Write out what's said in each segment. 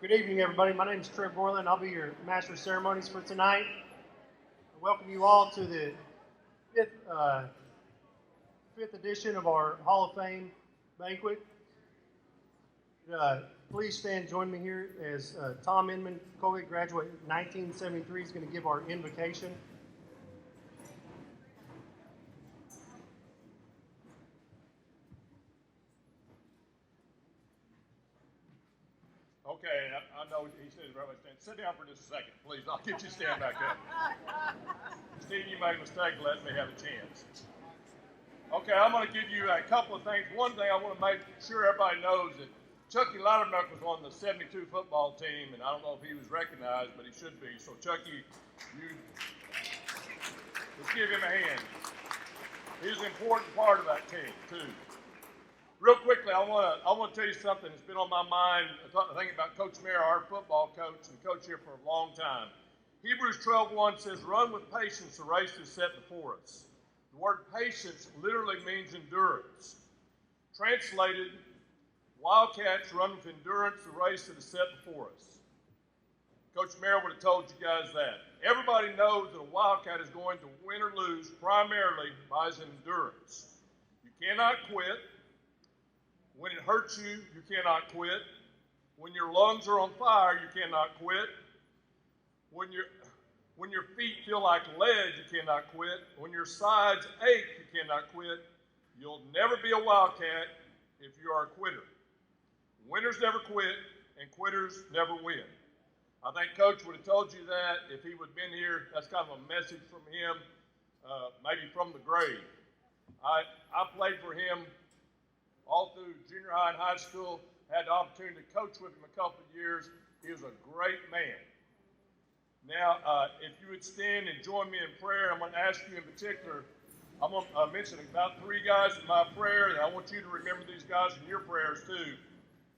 Good evening, everybody. My name is Trevor Roland. I'll be your Master of Ceremonies for tonight. I welcome you all to the fifth edition of our Hall of Fame banquet. Please stand and join me here as Tom Inman, Coalgate graduate 1973, is going to give our invocation. Okay, I know he said it right. Sit down for just a second, please. I'll get you to stand back up. Steve, you made a mistake. Let me have a chance. Okay, I'm going to give you a couple of things. One thing I want to make sure everybody knows that Chucky Loudermilk was on the 72 football team, and I don't know if he was recognized, but he should be. So, Chucky, let's give him a hand. He's an important part of that team, too. Real quickly, I want to tell you something that's been on my mind. I'm thinking about Coach Mayer, our football coach, and coach here for a long time. Hebrews 12:1 says, "Run with patience the race is set before us." The word patience literally means endurance. Translated, Wildcats run with endurance the race that is set before us. Coach Mayer would have told you guys that. Everybody knows that a Wildcat is going to win or lose primarily by his endurance. You cannot quit. When it hurts you, you cannot quit. When your lungs are on fire, you cannot quit. When your feet feel like lead, you cannot quit. When your sides ache, you cannot quit. You'll never be a Wildcat if you are a quitter. Winners never quit, and quitters never win. I think Coach would have told you that if he would have been here. That's kind of a message from him, maybe from the grave. I played for him all through junior high and high school, had the opportunity to coach with him a couple of years. He was a great man. Now, if you would stand and join me in prayer, I'm going to ask you in particular, I'm going to mention about 3 guys in my prayer, and I want you to remember these guys in your prayers too.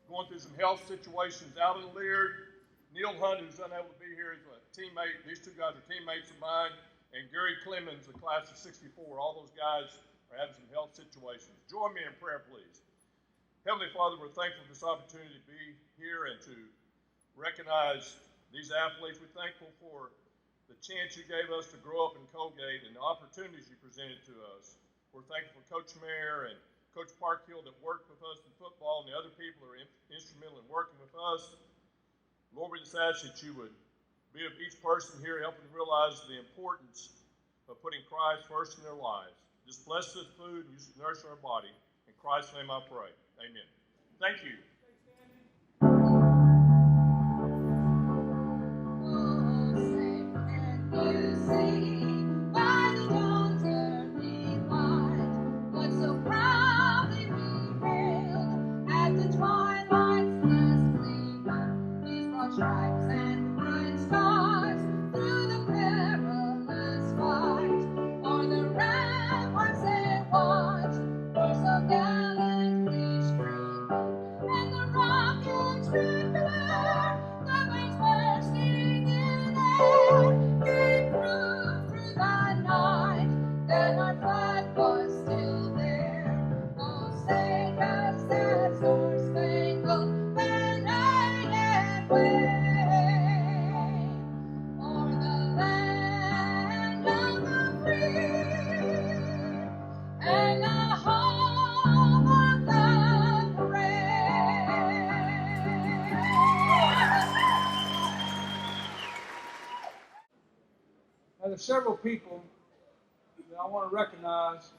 Going through some health situations out in Leard. Neil Hunt, who's unable to be here, is a teammate. These 2 guys are teammates of mine. And Gary Clemens, the class of 64. All those guys are having some health situations. Join me in prayer, please. Heavenly Father, we're thankful for this opportunity to be here and to recognize these athletes. We're thankful for the chance you gave us to grow up in Coalgate and the opportunities you presented to us. We're thankful for Coach Mayer and Coach Parkhill that worked with us in football and the other people who are instrumental in working with us. Lord, we just ask that you would be with each person here, helping them realize the importance of putting Christ first in their lives. Just bless this food and use it to nourish our body. In Christ's name I pray. Amen. Thank you. Now, there's several people that I want to recognize.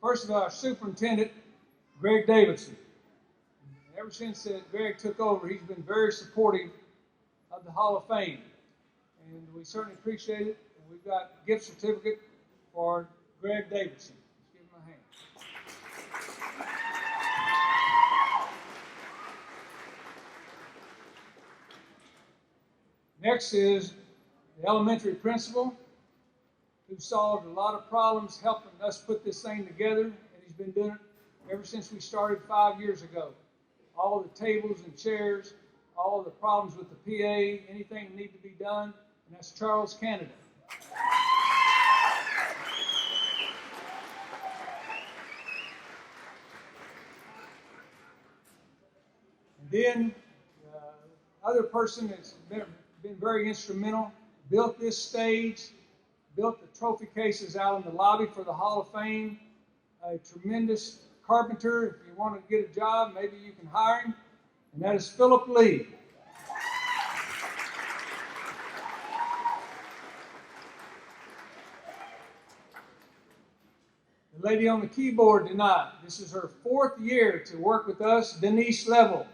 First of all, our superintendent, Greg Davidson. Ever since Greg took over, he's been very supportive of the Hall of Fame. And we certainly appreciate it. And we've got a gift certificate for Greg Davidson. Let's give him a hand. Next is the elementary principal, who solved a lot of problems helping us put this thing together, and he's been doing it ever since we started 5 years ago. All of the tables and chairs, all of the problems with the PA, anything that needs to be done, and that's Charles Canada. then other person that's been very instrumental, built this stage, built the trophy cases out in the lobby for the Hall of Fame, a tremendous carpenter. If you want to get a job, maybe you can hire him, and that is Philip Lee. The lady on the keyboard tonight, this is her 4th year to work with us, Denise Level.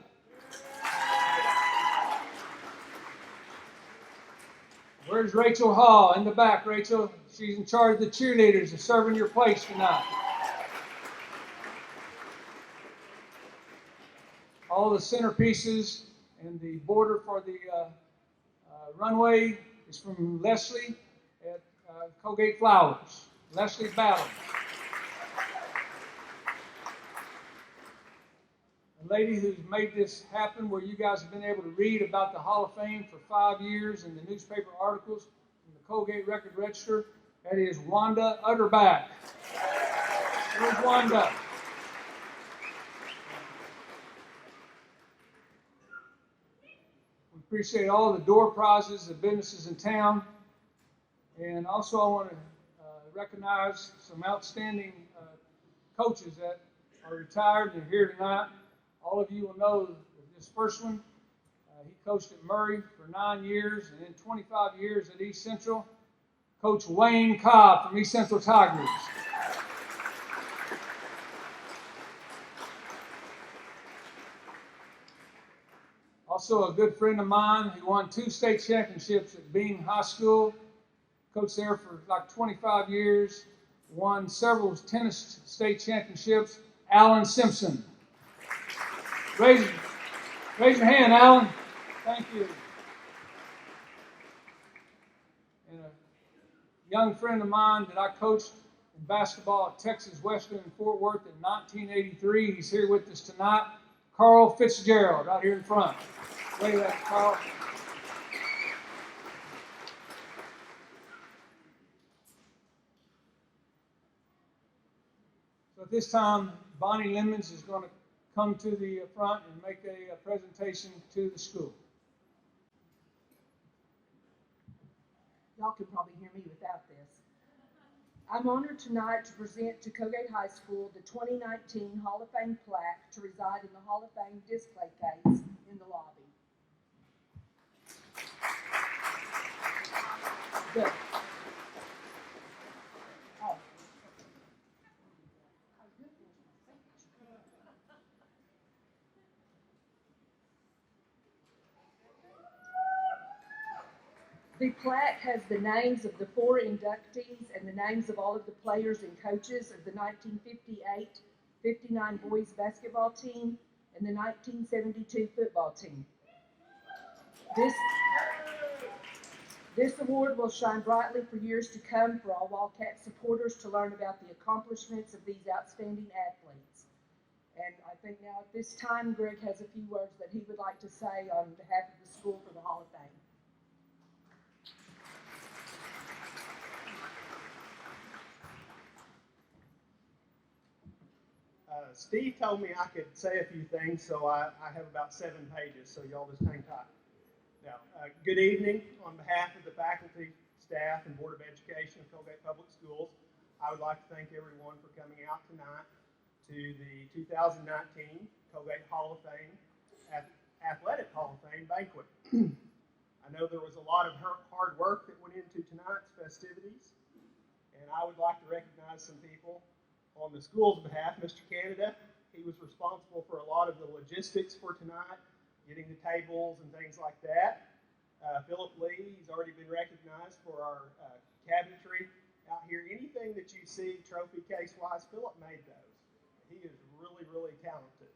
Where's Rachel Hall? In the back, Rachel. She's in charge of the cheerleaders and serving your place tonight. All the centerpieces and the border for the runway is from Leslie at Coalgate Flowers. Leslie Ballard. A lady who's made this happen, where you guys have been able to read about the Hall of Fame for 5 years in the newspaper articles in the Coalgate Record Register. That is Wanda Utterback. Where's Wanda? We appreciate all the door prizes, the businesses in town. And also I want to recognize some outstanding coaches that are retired and are here tonight. All of you will know this first one. He coached at Murray for 9 years, and then 25 years at East Central. Coach Wayne Cobb from East Central Tigers. Also a good friend of mine who won 2 state championships at Bean High School. Coached there for like 25 years. Won several tennis state championships. Alan Simpson. Raise your hand, Alan. Thank you. And a young friend of mine that I coached in basketball at Texas Western in Fort Worth in 1983. He's here with us tonight. Carl Fitzgerald, right here in front. Wave at Carl. So at this time, Bonnie Lemons is going to come to the front and make a presentation to the school. Y'all could probably hear me without this. I'm honored tonight to present to Coalgate High School the 2019 Hall of Fame plaque to reside in the Hall of Fame display case in the lobby. The plaque has the names of the 4 inductees and the names of all of the players and coaches of the 1958-59 boys basketball team and the 1972 football team. This award will shine brightly for years to come for all Wildcat supporters to learn about the accomplishments of these outstanding athletes. And I think now at this time, Greg has a few words that he would like to say on behalf of the school for the Hall of Fame. Steve told me I could say a few things, so I have about 7 pages, so y'all just hang tight. Now, good evening. On behalf of the faculty, staff, and Board of Education of Coalgate Public Schools, I would like to thank everyone for coming out tonight to the 2019 Coalgate Hall of Fame, Athletic Hall of Fame banquet. I know there was a lot of hard work that went into tonight's festivities, and I would like to recognize some people on the school's behalf. Mr. Canada, he was responsible for a lot of the logistics for tonight, getting the tables and things like that. Philip Lee, he's already been recognized for our cabinetry out here. Anything that you see trophy case-wise, Philip made those. He is really, really talented.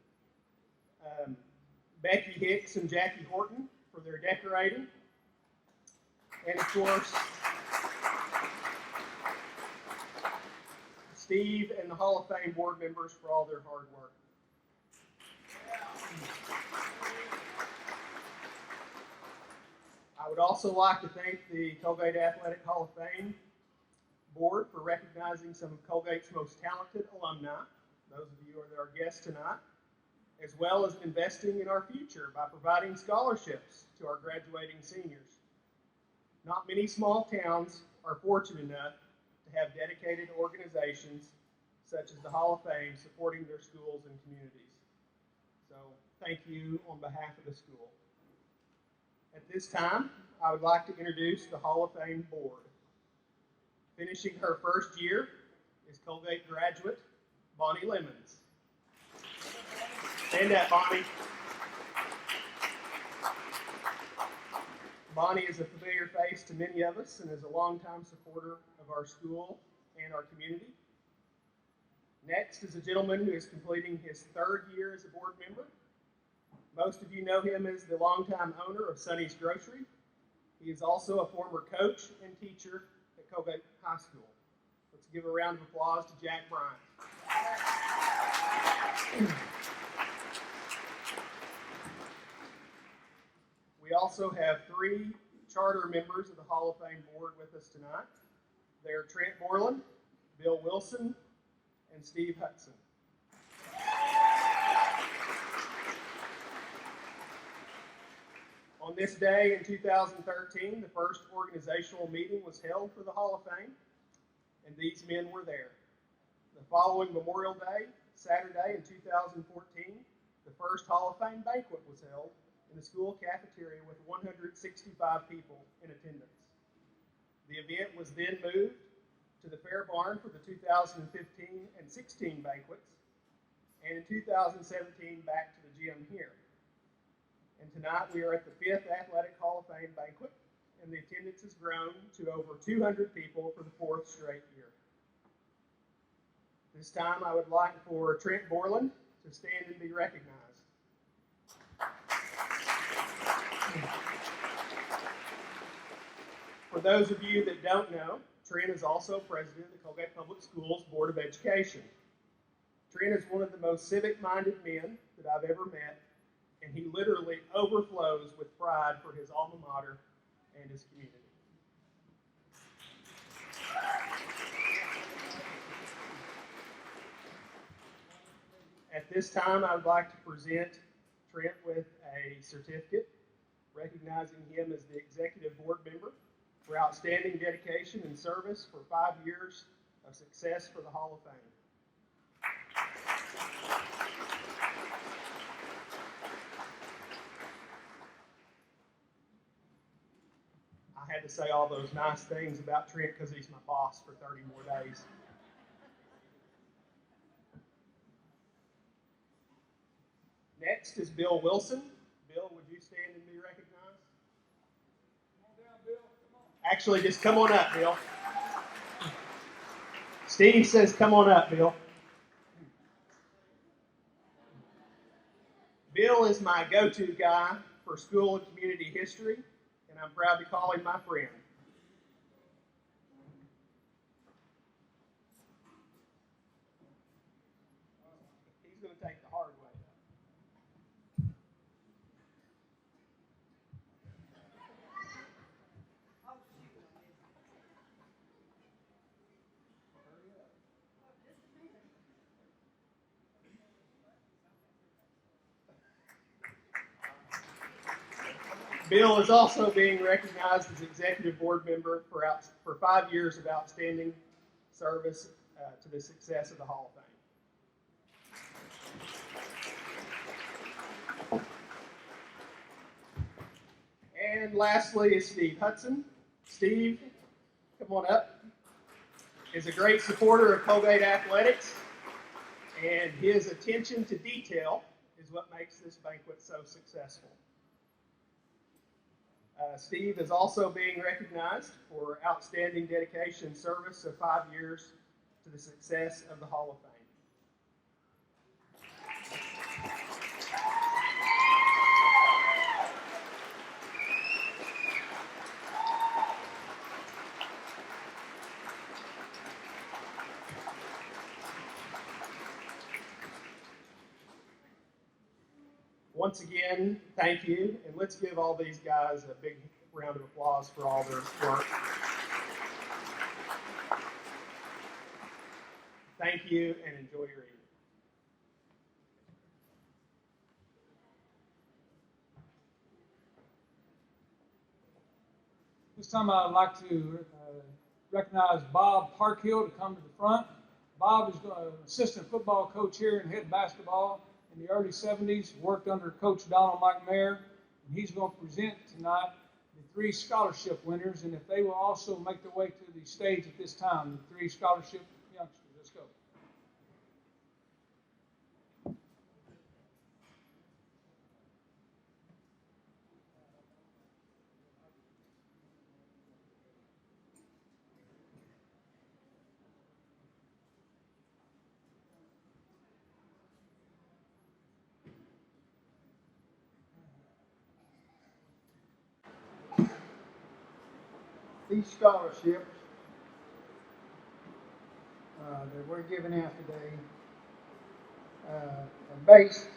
Becky Hicks and Jackie Horton for their decorating. And of course, Steve and the Hall of Fame board members for all their hard work. I would also like to thank the Coalgate Athletic Hall of Fame board for recognizing some of Coalgate's most talented alumni. Those of you who are our guests tonight. as well as investing in our future by providing scholarships to our graduating seniors. Not many small towns are fortunate enough to have dedicated organizations such as the Hall of Fame supporting their schools and communities. So thank you on behalf of the school. At this time, I would like to introduce the Hall of Fame board. Finishing her first year is Coalgate graduate Bonnie Lemons. Stand up, Bonnie. Bonnie is a familiar face to many of us and is a longtime supporter of our school and our community. Next is a gentleman who is completing his third year as a board member. Most of you know him as the longtime owner of Sonny's Grocery. He is also a former coach and teacher at Coalgate High School. Let's give a round of applause to Jack Bryant. We also have 3 charter members of the Hall of Fame board with us tonight. They're Trent Borland, Bill Wilson, and Steve Hudson. On this day in 2013, the first organizational meeting was held for the Hall of Fame, and these men were there. The following Memorial Day, Saturday in 2014, the first Hall of Fame banquet was held in the school cafeteria with 165 people in attendance. The event was then moved to the Fair Barn for the 2015 and 16 banquets, and in 2017 back to the gym here. And tonight we are at the 5th Athletic Hall of Fame banquet, and the attendance has grown to over 200 people for the 4th straight year. This time I would like for Trent Borland to stand and be recognized. For those of you that don't know, Trent is also president of the Coalgate Public Schools Board of Education. Trent is one of the most civic-minded men that I've ever met, and he literally overflows with pride for his alma mater and his community. At this time, I would like to present Trent with a certificate recognizing him as the executive board member for outstanding dedication and service for 5 years of success for the Hall of Fame. I had to say all those nice things about Trent because he's my boss for 30 more days. Next is Bill Wilson. Bill, would you stand and be recognized? Come on down, Bill. Come on. Actually, just come on up, Bill. Steve says, come on up, Bill. Bill is my go-to guy for school and community history, and I'm proud to call him my friend. He's going to take the hard way. Bill is also being recognized as executive board member for 5 years of outstanding service to the success of the Hall of Fame. And lastly is Steve Hudson. Steve, come on up. Is a great supporter of Coalgate athletics, and his attention to detail is what makes this banquet so successful. Steve is also being recognized for outstanding dedication and service of 5 years to the success of the Hall of Fame. Once again, thank you, and let's give all these guys a big round of applause for all their work. Thank you, and enjoy your evening. This time I'd like to recognize Bob Parkhill to come to the front. Bob is an assistant football coach here in head basketball in the early 70s, worked under Coach Donald Mike Mayer, and he's going to present tonight the 3 scholarship winners, and if they will also make their way to the stage at this time, the 3 scholarship youngsters. Let's go. These scholarships that we're giving out today are based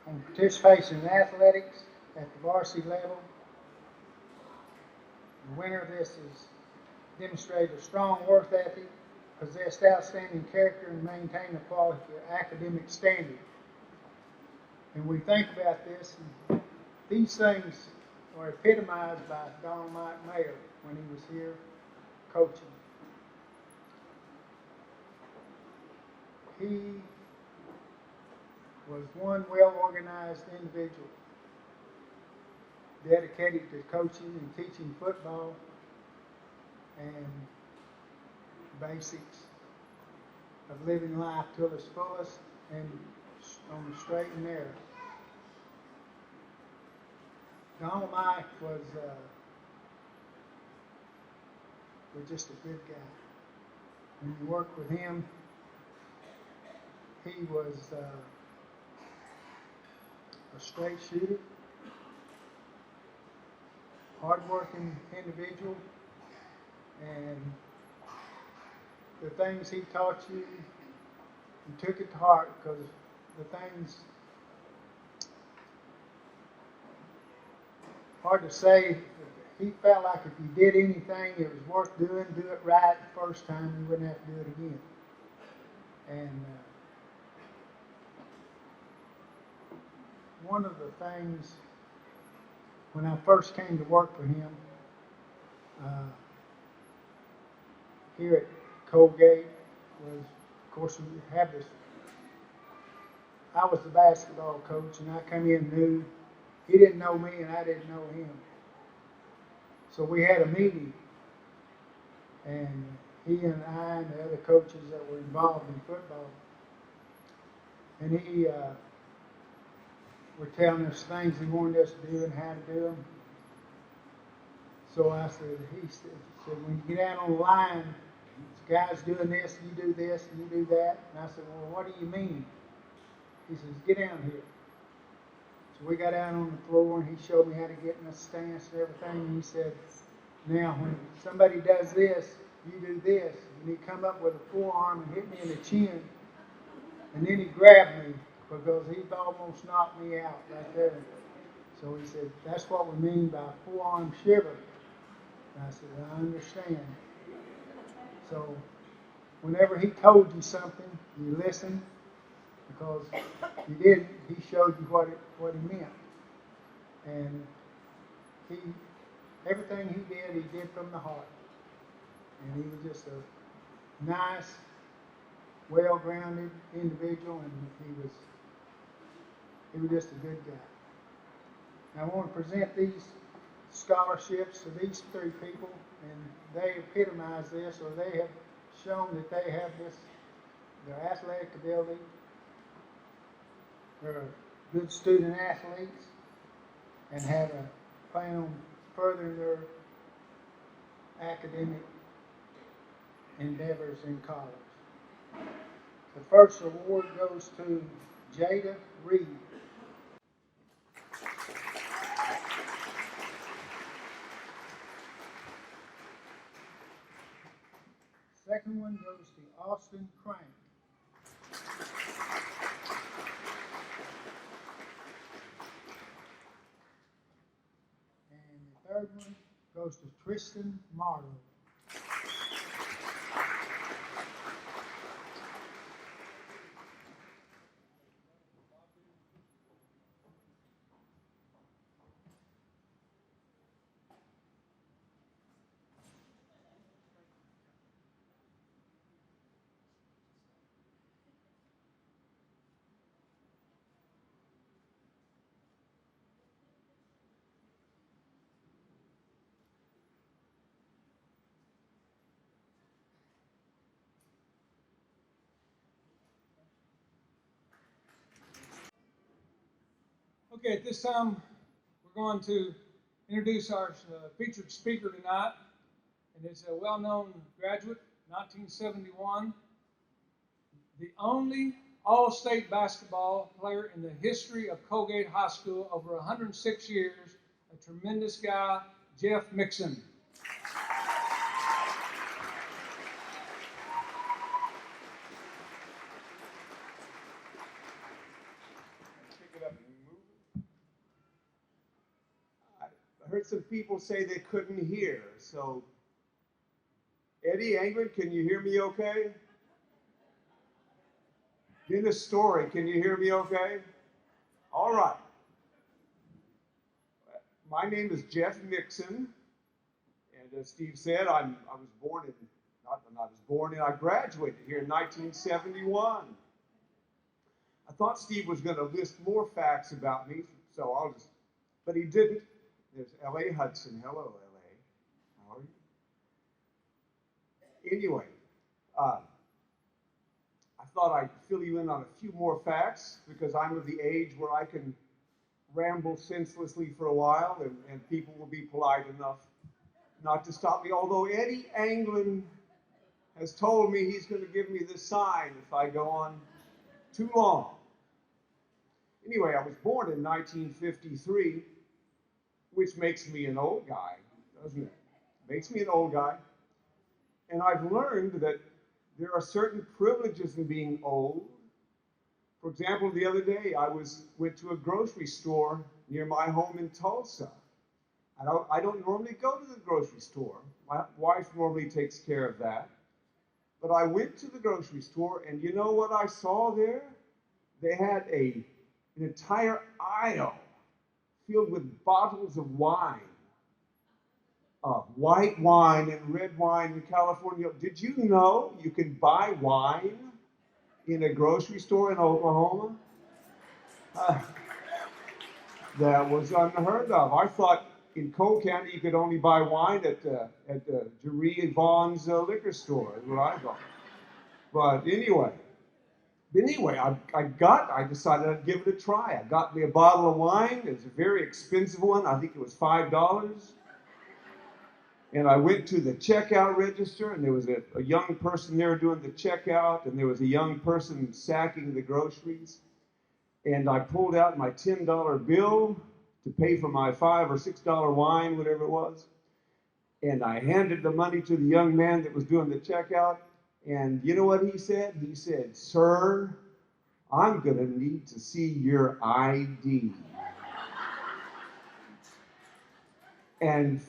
on participation in athletics at the varsity level. The winner of this is demonstrated a strong work ethic, possessed outstanding character, and maintained a quality academic standard. And we think about this, and these things are epitomized by Donald Mike Mayer when he was here coaching. He was one well-organized individual, dedicated to coaching and teaching football and basics of living life to its fullest and on the straight and narrow. Donald Mike was just a good guy. When you worked with him, he was a straight shooter, hardworking individual, and the things he taught you, you took it to heart, because the things, hard to say, he felt like if you did anything it was worth doing, do it right the first time, you wouldn't have to do it again. And one of the things, when I first came to work for him, here at Coalgate, was, of course, we have this, I was the basketball coach, and I come in new. He didn't know me, and I didn't know him. So we had a meeting, and he and I and the other coaches that were involved in football, and he were telling us things he wanted us to do and how to do them. So I said, he said, when you get out on the line, this guy's doing this, you do this, and you do that. And I said, well, what do you mean? He says, get down here. So we got out on the floor, and he showed me how to get in a stance and everything. And he said, now, when somebody does this, you do this. And he come up with a forearm and hit me in the chin. And then he grabbed me because he almost knocked me out right there. So he said, that's what we mean by forearm shiver. And I said, I understand. So whenever he told you something, you listened, because if you didn't, he showed you what he meant. And everything he did from the heart. And he was just a nice, well-grounded individual, and he was just a good guy. I want to present these scholarships to these 3 people, and they epitomize this, or they have shown that they have their athletic ability. They're good student athletes and have a plan on furthering their academic endeavors in college. The first award goes to Jada Reed. Second one goes to Austin Crank. And the third one goes to Tristan Marlowe. Okay, at this time, we're going to introduce our featured speaker tonight, and it's a well-known graduate, 1971, the only all-state basketball player in the history of Coalgate High School, over 106 years, a tremendous guy, Jeff Mixon. I heard some people say they couldn't hear, so Eddie, England, can you hear me okay? Dennis Story, can you hear me okay? All right. My name is Jeff Mixon, and as Steve said, I graduated here in 1971. I thought Steve was going to list more facts about me, but he didn't. There's L.A. Hudson. Hello, L.A. How are you? Anyway, I thought I'd fill you in on a few more facts because I'm of the age where I can ramble senselessly for a while and people will be polite enough not to stop me. Although Eddie Anglin has told me he's going to give me the sign if I go on too long. Anyway, I was born in 1953. Which makes me an old guy, doesn't it? Makes me an old guy. And I've learned that there are certain privileges in being old. For example, the other day I went to a grocery store near my home in Tulsa. I don't normally go to the grocery store. My wife normally takes care of that. But I went to the grocery store, and you know what I saw there? They had an entire aisle filled with bottles of wine, white wine and red wine in California. Did you know you can buy wine in a grocery store in Oklahoma? That was unheard of. I thought in Cole County you could only buy wine at Jerry Vaughn's liquor store, is what I thought. But anyway, I decided I'd give it a try. I got me a bottle of wine. It was a very expensive one. I think it was $5. And I went to the checkout register, and there was a young person there doing the checkout, and there was a young person sacking the groceries. And I pulled out my $10 bill to pay for my $5 or $6 wine, whatever it was. And I handed the money to the young man that was doing the checkout. And you know what he said? He said, "Sir, I'm going to need to see your ID." And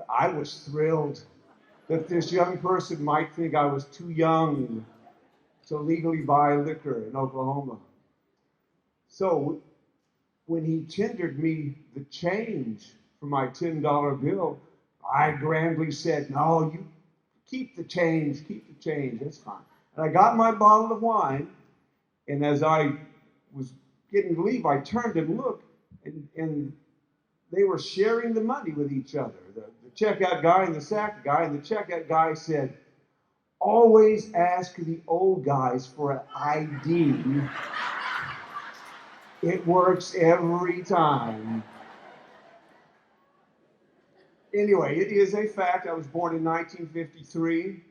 I was thrilled that this young person might think I was too young to legally buy liquor in Oklahoma. So when he tendered me the change for my $10 bill, I grandly said, "No, you keep the change, that's fine." And I got my bottle of wine, and as I was getting to leave, I turned and looked, and they were sharing the money with each other, the checkout guy and the sack guy, and the checkout guy said, "Always ask the old guys for an ID. It works every time." Anyway, it is a fact. I was born in 1953.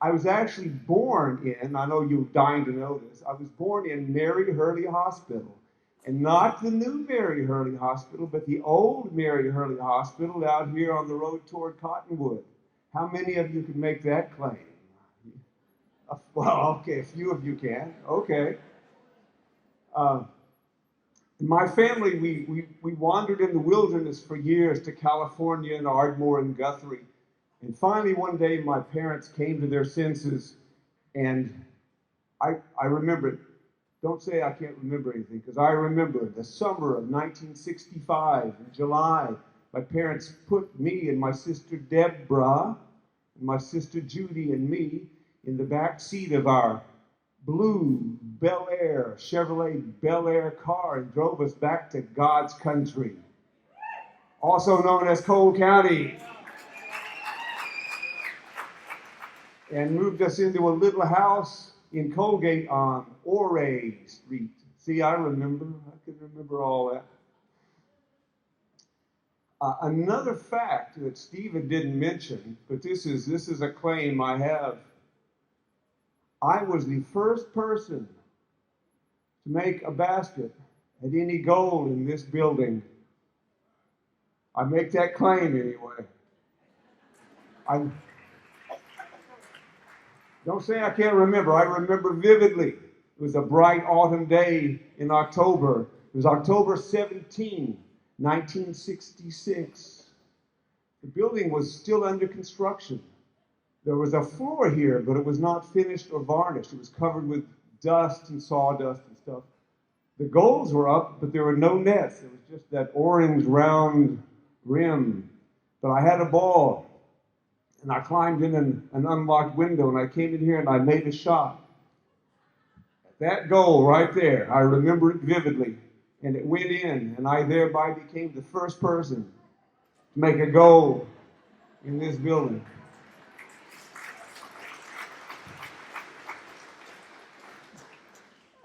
I was actually born in, I know you're dying to know this, I was born in Mary Hurley Hospital. And not the new Mary Hurley Hospital, but the old Mary Hurley Hospital out here on the road toward Cottonwood. How many of you can make that claim? Well, okay, a few of you can. Okay. My family, we wandered in the wilderness for years to California and Ardmore and Guthrie. And finally, one day, my parents came to their senses, and I remember it. Don't say I can't remember anything, because I remember the summer of 1965, in July, my parents put me and my sister Deborah, and my sister Judy and me in the back seat of our blue Chevrolet Bel Air car and drove us back to God's country, also known as Cole County, and moved us into a little house in Coalgate on Ouray Street, See, I remember. I can remember all that. Another fact that Stephen didn't mention, but this is a claim I have. I was the first person to make a basket at any goal in this building. I make that claim anyway. I don't say I can't remember. I remember vividly. It was a bright autumn day in October. It was October 17, 1966. The building was still under construction. There was a floor here, but it was not finished or varnished. It was covered with dust and sawdust and stuff. The goals were up, but there were no nets. It was just that orange round rim. But I had a ball, and I climbed in an unlocked window, and I came in here and I made a shot. That goal right there, I remember it vividly, and it went in, and I thereby became the first person to make a goal in this building.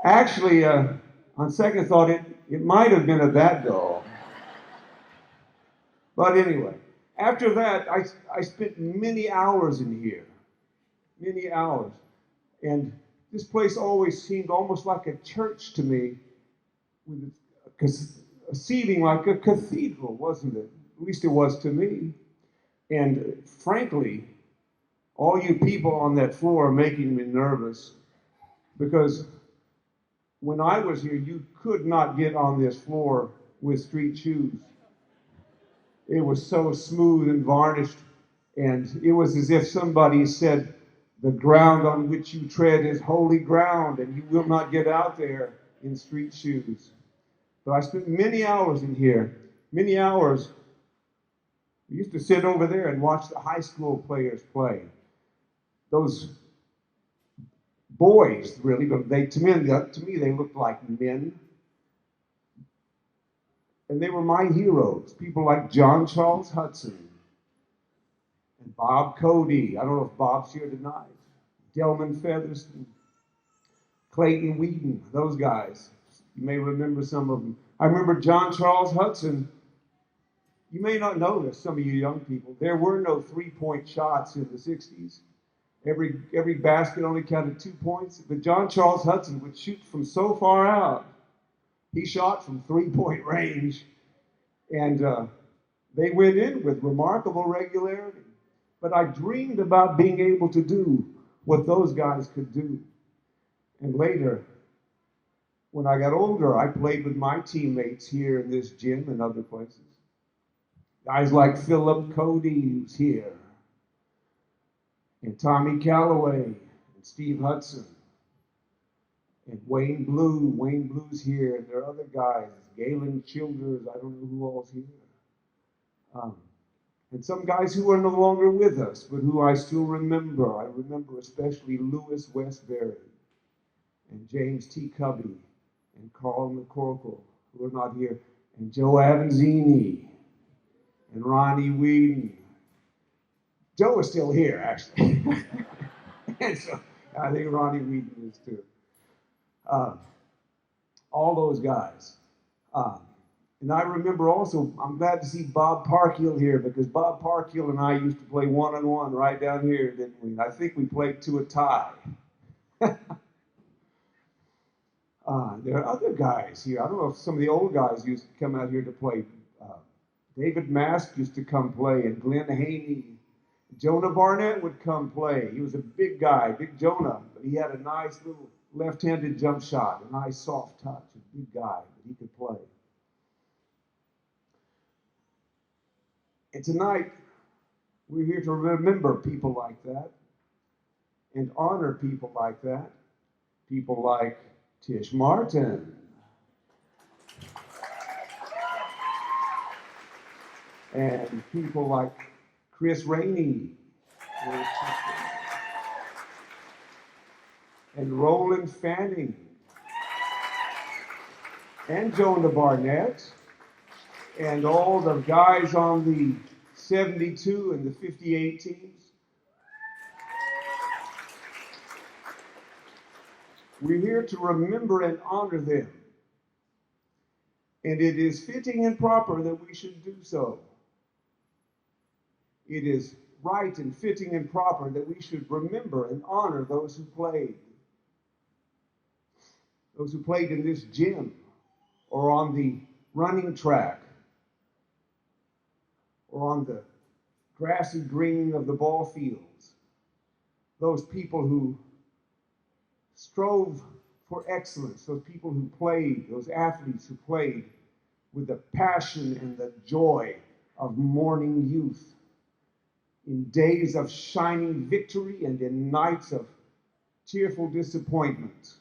Actually, on second thought, it might have been a that goal. But anyway, after that, I spent many hours in here, many hours. And this place always seemed almost like a church to me, with a seating like a cathedral, wasn't it? At least it was to me. And frankly, all you people on that floor are making me nervous, because when I was here, you could not get on this floor with street shoes. It was so smooth and varnished, and it was as if somebody said, the ground on which you tread is holy ground, and you will not get out there in street shoes. But I spent many hours in here, many hours. We used to sit over there and watch the high school players play. Those boys, really, but to me, they looked like men. And they were my heroes, people like John Charles Hudson and Bob Cody. I don't know if Bob's here tonight. Delman Featherston, Clayton Whedon, those guys. You may remember some of them. I remember John Charles Hudson. You may not know this, some of you young people. There were no three-point shots in the 60s. Every basket only counted 2 points. But John Charles Hudson would shoot from so far out. He shot from three-point range, and they went in with remarkable regularity. But I dreamed about being able to do what those guys could do. And later, when I got older, I played with my teammates here in this gym and other places. Guys like Philip Cody, who's here, and Tommy Calloway, and Steve Hudson, and Wayne Blue. Wayne Blue's here, and there are other guys, Galen Childers, I don't know who all's here. And some guys who are no longer with us, but who I still remember. I remember especially Louis Westbury, and James T. Cubby, and Carl McCorkle, who are not here, and Joe Avanzini, and Ronnie Whedon. Joe is still here, actually. And so I think Ronnie Whedon is too. All those guys. And I remember also, I'm glad to see Bob Parkhill here, because Bob Parkhill and I used to play one-on-one right down here, didn't we? I think we played to a tie. There are other guys here. I don't know if some of the old guys used to come out here to play. David Mask used to come play, and Glenn Haney. Jonah Barnett would come play. He was a big guy, big Jonah, but he had a nice little left-handed jump shot, a nice soft touch, a big guy, but he could play. And tonight, we're here to remember people like that and honor people like that. People like Tish Martin. And people like Chris Rainey. And Roland Fanning. And Jonah Barnett. And all the guys on the 72 and the 58 teams. We're here to remember and honor them And it is fitting and proper that we should do so. It is right and fitting and proper that we should remember and honor those who played. Those who played in this gym or on the running track or on the grassy green of the ball fields. Those people who strove for excellence, those people who played, those athletes who played with the passion and the joy of morning youth, in days of shining victory and in nights of tearful disappointment.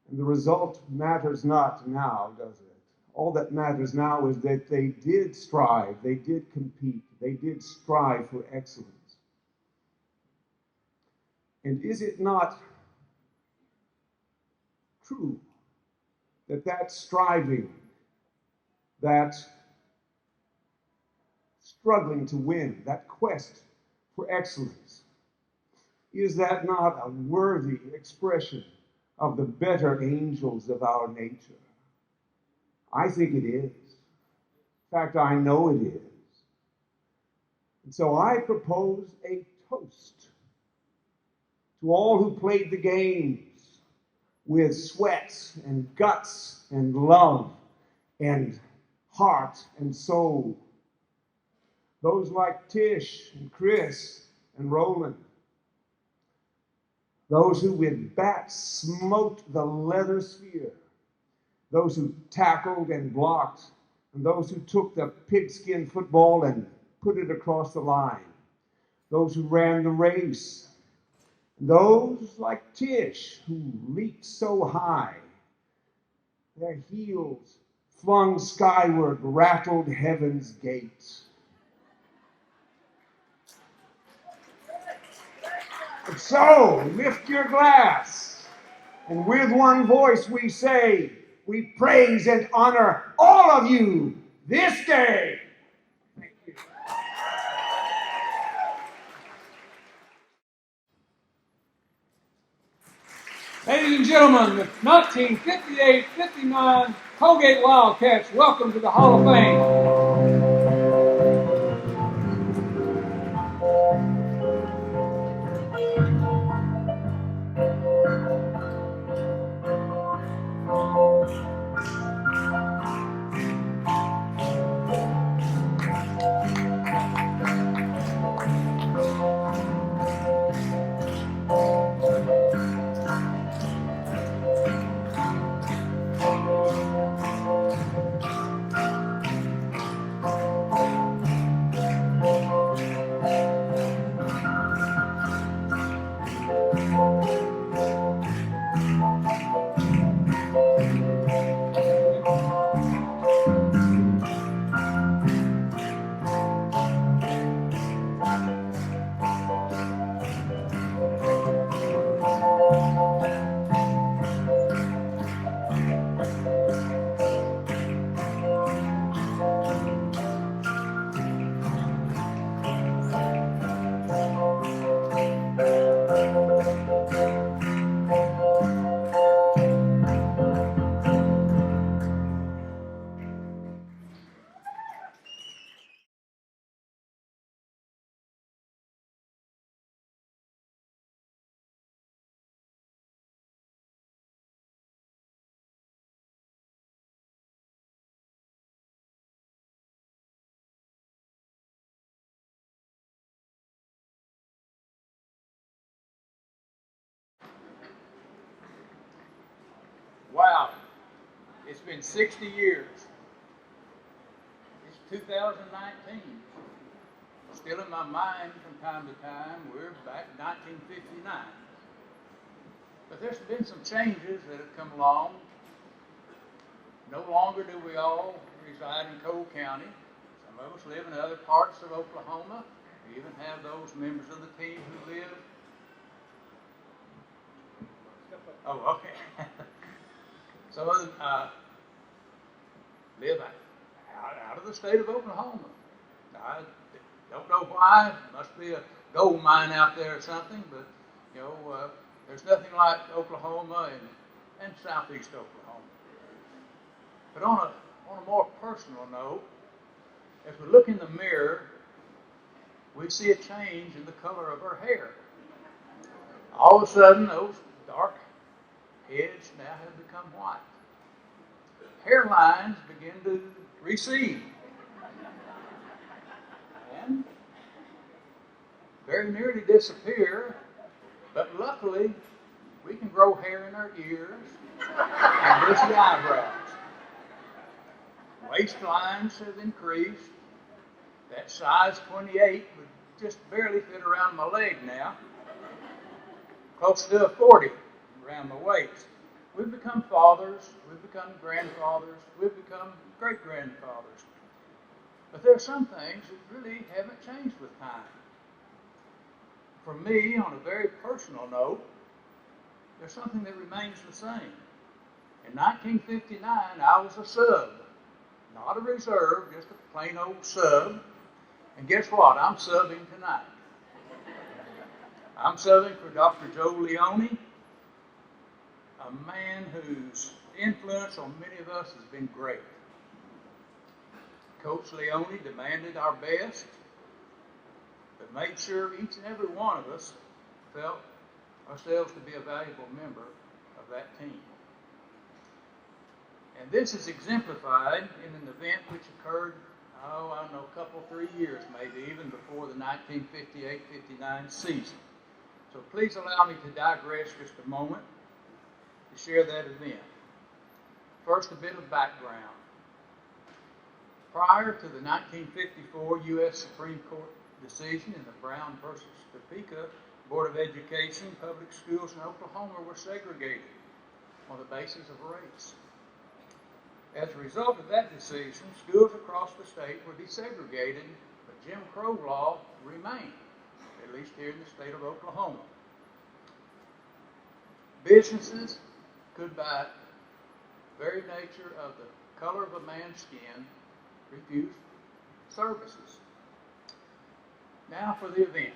And the result matters not now, does it? All that matters now is that they did strive, they did compete, they did strive for excellence. And is it not true that that striving, that struggling to win, that quest for excellence, is that not a worthy expression of the better angels of our nature? I think it is. In fact, I know it is. And so I propose a toast to all who played the games with sweat and guts and love and heart and soul. Those like Tish and Chris and Roland. Those who with bats smote the leather sphere. Those who tackled and blocked. And those who took the pigskin football and put it across the line. Those who ran the race. Those like Tish who leaped so high. Their heels flung skyward rattled heaven's gates. And so, lift your glass, and with one voice we say, we praise and honor all of you this day. Thank you. Ladies and gentlemen, the 1958-59 Coalgate Wildcats, welcome to the Hall of Fame. Wow, it's been 60 years. It's 2019. Still in my mind from time to time, we're back in 1959. But there's been some changes that have come along. No longer do we all reside in Cole County. Some of us live in other parts of Oklahoma. We even have those members of the team who live. Oh, okay. Some of them live out of the state of Oklahoma. I don't know why. Must be a gold mine out there or something, but you know, there's nothing like Oklahoma and southeast Oklahoma. But on a more personal note, as we look in the mirror, we see a change in the color of her hair. All of a sudden, those dark heads now have become white. Hairlines begin to recede. And very nearly disappear, but luckily, we can grow hair in our ears and bushy eyebrows. Waistlines have increased. That size 28 would just barely fit around my leg now. Close to a 40 around my waist. We've become fathers, we've become grandfathers, we've become great-grandfathers. But there are some things that really haven't changed with time. For me, on a very personal note, there's something that remains the same. In 1959, I was a sub, not a reserve, just a plain old sub. And guess what? I'm subbing tonight. I'm subbing for Dr. Joe Leone, a man whose influence on many of us has been great. Coach Leone demanded our best, but made sure each and every one of us felt ourselves to be a valuable member of that team. And this is exemplified in an event which occurred, I don't know, a couple, 3 years maybe, even before the 1958-59 season. So please allow me to digress just a moment to share that event. First, a bit of background. Prior to the 1954 U.S. Supreme Court decision in the Brown versus Topeka Board of Education, public schools in Oklahoma were segregated on the basis of race. As a result of that decision, schools across the state were desegregated, but Jim Crow law remained, at least here in the state of Oklahoma. Businesses could, by the very nature of the color of a man's skin, refuse services. Now for the event.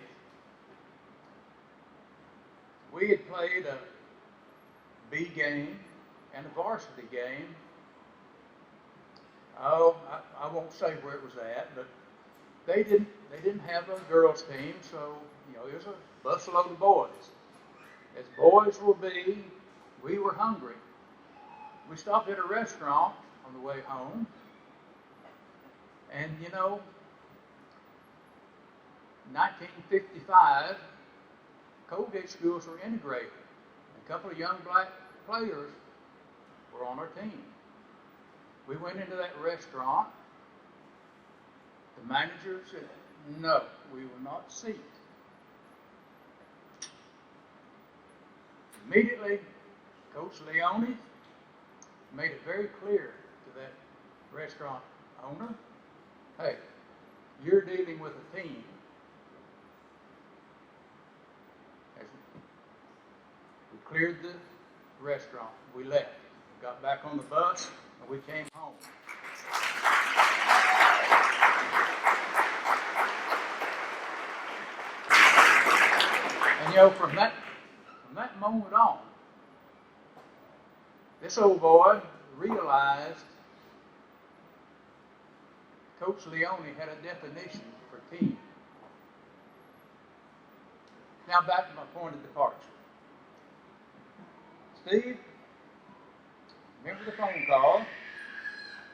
We had played a B game and a varsity game. Oh, I won't say where it was at, but they didn't have a girls team, so it was a busload of boys. As boys will be, we were hungry. We stopped at a restaurant on the way home, and 1955, Coalgate schools were integrated. A couple of young black players were on our team. We went into that restaurant. The manager said, "No, we will not seat." Immediately, Coach Leone made it very clear to that restaurant owner, "Hey, you're dealing with a team." As we cleared the restaurant, we left. We got back on the bus, and we came home. And from that moment on, this old boy realized Coach Leone had a definition for team. Now back to my point of departure. Steve, remember the phone call?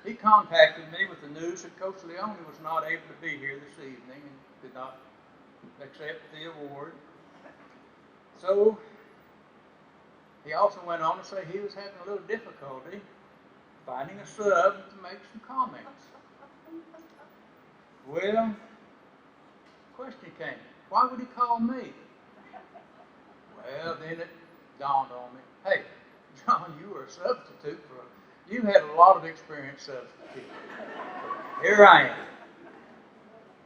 He contacted me with the news that Coach Leone was not able to be here this evening and did not accept the award. So he also went on to say he was having a little difficulty finding a sub to make some comments. Well, the question came, why would he call me? Well, then it dawned on me, hey, John, you were a substitute you had a lot of experience substituting. Here I am.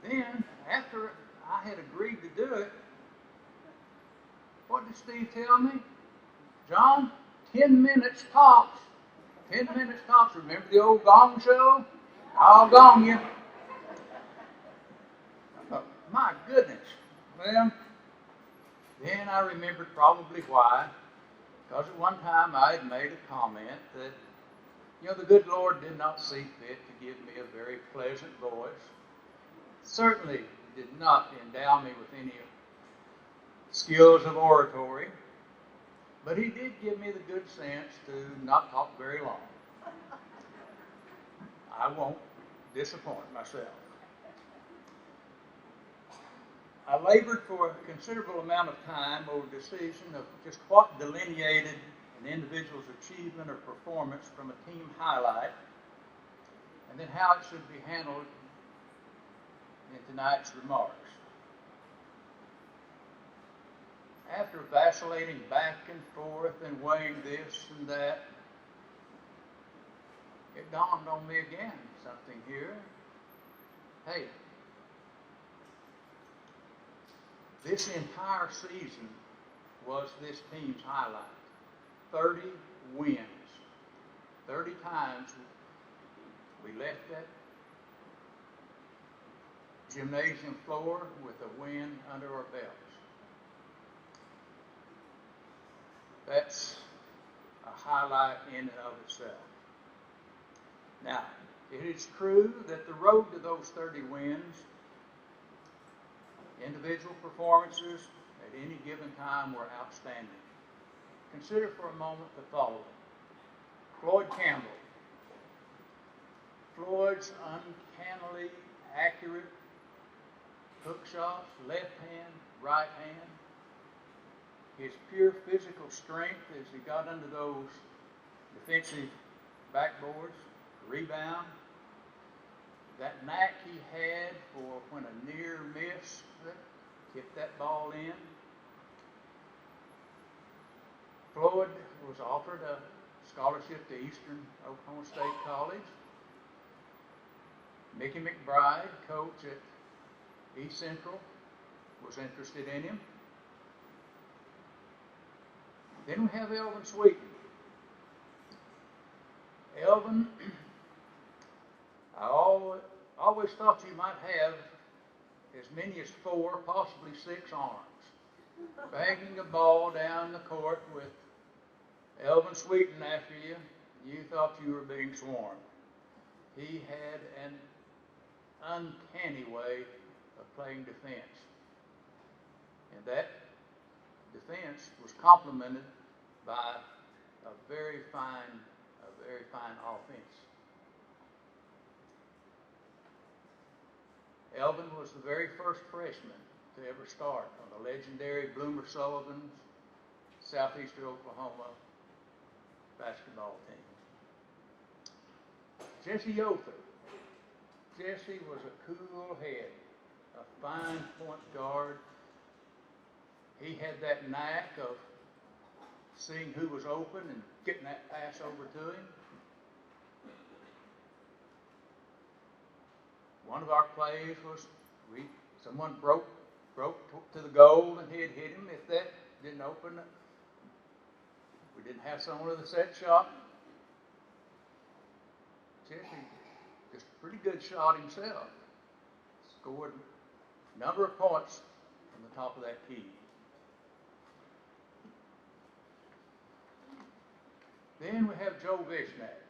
Then, after I had agreed to do it, what did Steve tell me? John, 10 minutes tops. 10 minutes tops. Remember the old gong show? I'll gong you. I thought, my goodness. Well, then I remembered probably why. Because at one time I had made a comment that, You know, the good Lord did not see fit to give me a very pleasant voice. Certainly did not endow me with any skills of oratory, but he did give me the good sense to not talk very long. I won't disappoint myself. I labored for a considerable amount of time over the decision of just what delineated an individual's achievement or performance from a team highlight, and then how it should be handled in tonight's remarks. After vacillating back and forth and weighing this and that, it dawned on me again, something here. Hey, this entire season was this team's highlight. 30 wins. 30 times we left that gymnasium floor with a win under our belts. That's a highlight in and of itself. Now, it is true that the road to those 30 wins, individual performances at any given time, were outstanding. Consider for a moment the following. Floyd Campbell. Floyd's uncannily accurate hook shots, left hand, right hand. His pure physical strength as he got under those defensive backboards, rebound. That knack he had for when a near miss, kicked that ball in. Floyd was offered a scholarship to Eastern Oklahoma State College. Mickey McBride, coach at East Central, was interested in him. Then we have Elvin Sweeten. Elvin, I always thought you might have as many as 4, possibly 6 arms. Banging a ball down the court with Elvin Sweeten after you, you thought you were being swarmed. He had an uncanny way of playing defense. And that defense was complemented by a very fine offense. Elvin was the very first freshman to ever start on the legendary Bloomer Sullivan's Southeastern Oklahoma basketball team. Jesse Yother. Jesse was a cool head, a fine point guard. He had that knack of seeing who was open and getting that pass over to him. One of our plays was someone broke to the goal and he'd hit him. If that didn't open, we didn't have someone with a set shot. Jesse, just a pretty good shot himself. Scored a number of points from the top of that key. Then we have Joe Vishnak.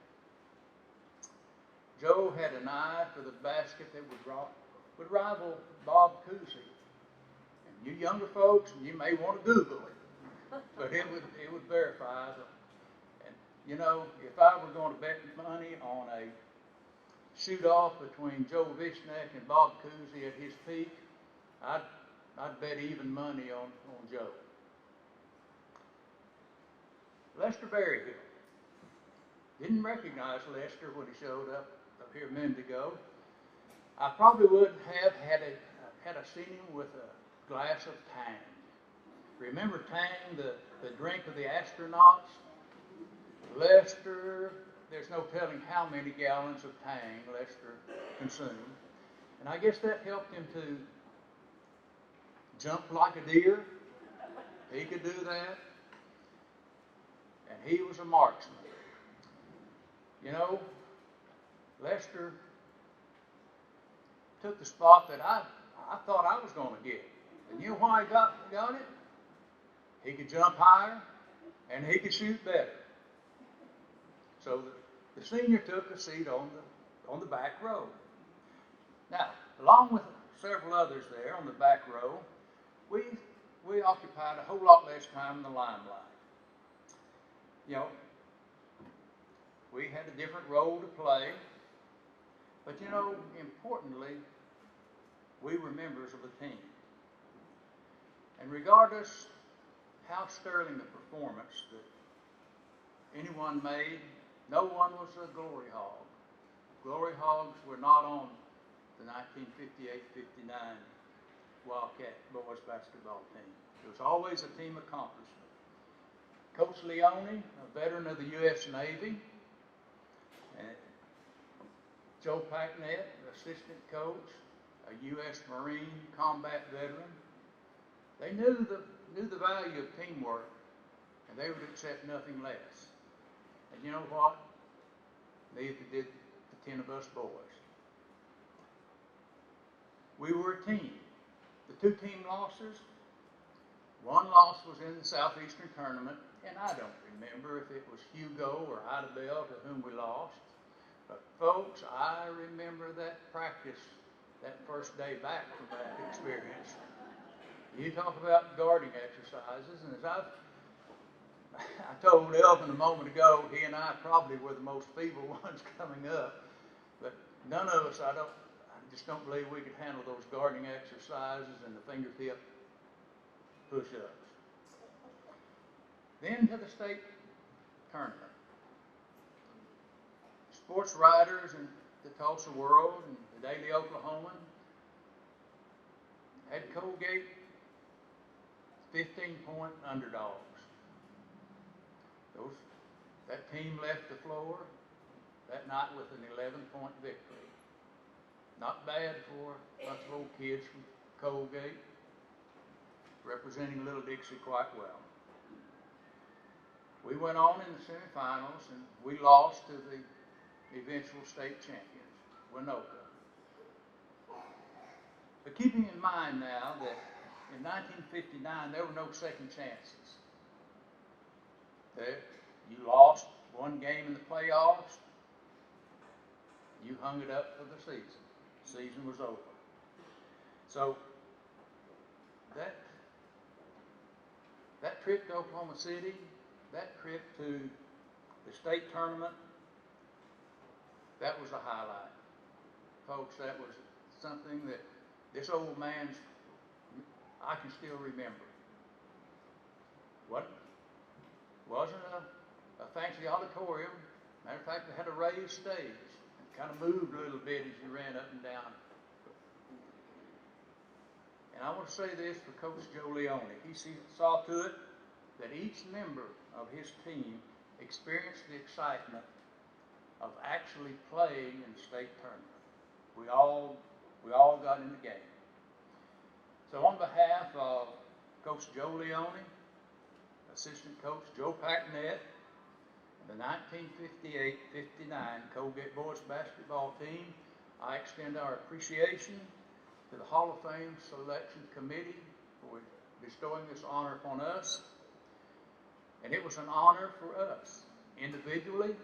Joe had an eye for the basket that would rival Bob Cousy. And you younger folks, you may want to Google it, but it would verify them. And you know, if I were going to bet money on a shoot-off between Joe Vishnak and Bob Cousy at his peak, I'd bet even money on Joe. Lester Berryhill. Didn't recognize Lester when he showed up here a minute ago. I probably would have had a seen him with a glass of Tang. Remember Tang, the drink of the astronauts? Lester, there's no telling how many gallons of Tang Lester consumed. And I guess that helped him to jump like a deer. He could do that. And he was a marksman. You know, Lester took the spot that I thought I was going to get. And you know why he got it? He could jump higher and he could shoot better. So the senior took a seat on the back row. Now, along with several others there on the back row, we occupied a whole lot less time in the limelight. You know, we had a different role to play, but you know, importantly, we were members of a team. And regardless how sterling the performance that anyone made, no one was a glory hog. Glory hogs were not on the 1958-59 Wildcat boys basketball team. It was always a team accomplishment. Coach Leone, a veteran of the U.S. Navy, and Joe Barnett, assistant coach, a U.S. Marine combat veteran. They knew the value of teamwork, and they would accept nothing less. And you know what? Neither did the 10 of us boys. We were a team. The 2 team losses, one loss was in the Southeastern Tournament, and I don't remember if it was Hugo or Idabel to whom we lost. But folks, I remember that practice that first day back from that experience. You talk about guarding exercises, and as I told Elvin a moment ago, he and I probably were the most feeble ones coming up, but none of us, I just don't believe we could handle those guarding exercises and the fingertip push-ups. Then to the state tournament. Sports writers in the Tulsa World and the Daily Oklahoman had Coalgate 15-point underdogs. That team left the floor that night with an 11-point victory. Not bad for a bunch of old kids from Coalgate, representing Little Dixie quite well. We went on in the semifinals and we lost to the eventual state champions, Winoka. But keeping in mind now that in 1959 there were no second chances. You lost one game in the playoffs, you hung it up for the season. The season was over. So that trip to Oklahoma City, that trip to the state tournament, that was a highlight. Folks, that was something that this old man's, I can still remember. Wasn't a fancy auditorium. Matter of fact, they had a raised stage. It kind of moved a little bit as you ran up and down. And I want to say this for Coach Joe Leone. He saw to it that each member of his team experienced the excitement of actually playing in the state tournament. We all got in the game. So on behalf of Coach Joe Leone, Assistant Coach Joe Barnett, and the 1958-59 Coalgate boys basketball team, I extend our appreciation to the Hall of Fame Selection Committee for bestowing this honor upon us. And it was an honor for us, individually,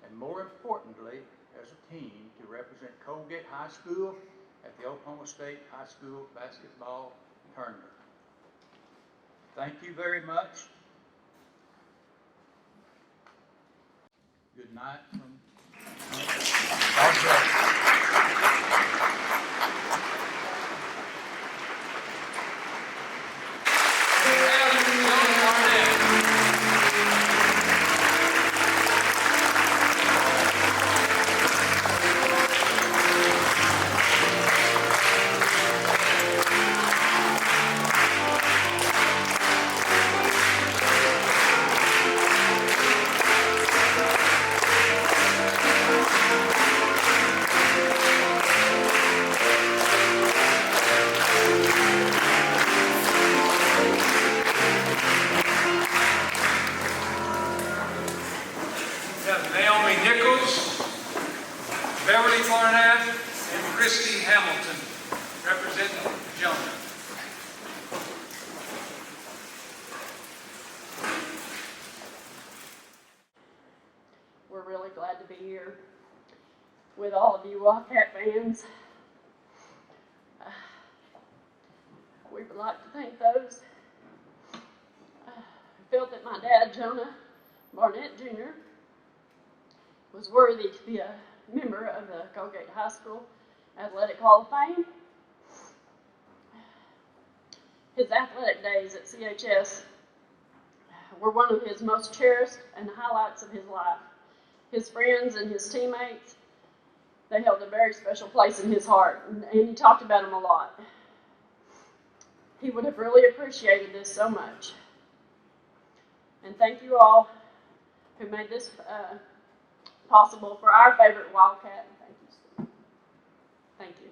and more importantly, as a team, to represent Coalgate High School at the Oklahoma State High School Basketball Tournament. Thank you very much. Good night from God bless. Barnett and Christy Hamilton, representing Jonah. We're really glad to be with all of you Wildcat fans. We would like to thank those who felt that my dad, Jonah Barnett Jr., was worthy to be a member of the Coalgate High School Athletic Hall of Fame. His athletic days at CHS were one of his most cherished and highlights of his life. His friends and his teammates, they held a very special place in his heart, and he talked about them a lot. He would have really appreciated this so much. And thank you all who made this possible for our favorite Wildcat. Thank you, Steve. Thank you.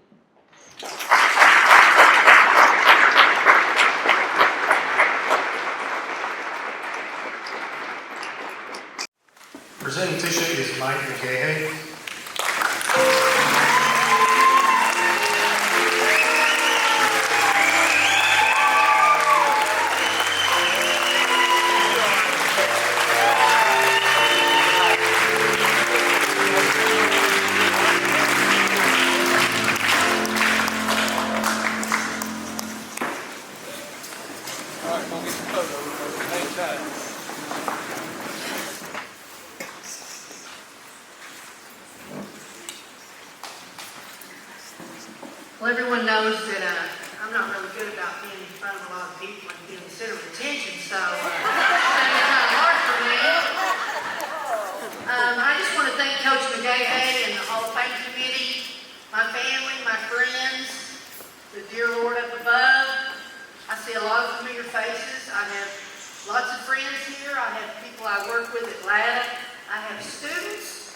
Presenting Tisha is Mike McGahey. Well, everyone knows that I'm not really good about being in front of a lot of people and getting center of attention, so it's kind of hard for me. I just want to thank Coach McGahey and the Hall of Fame Committee, my family, my friends, the dear Lord up above. I see a lot of familiar faces. I have lots of friends here. I have people I work with at LADA. I have students.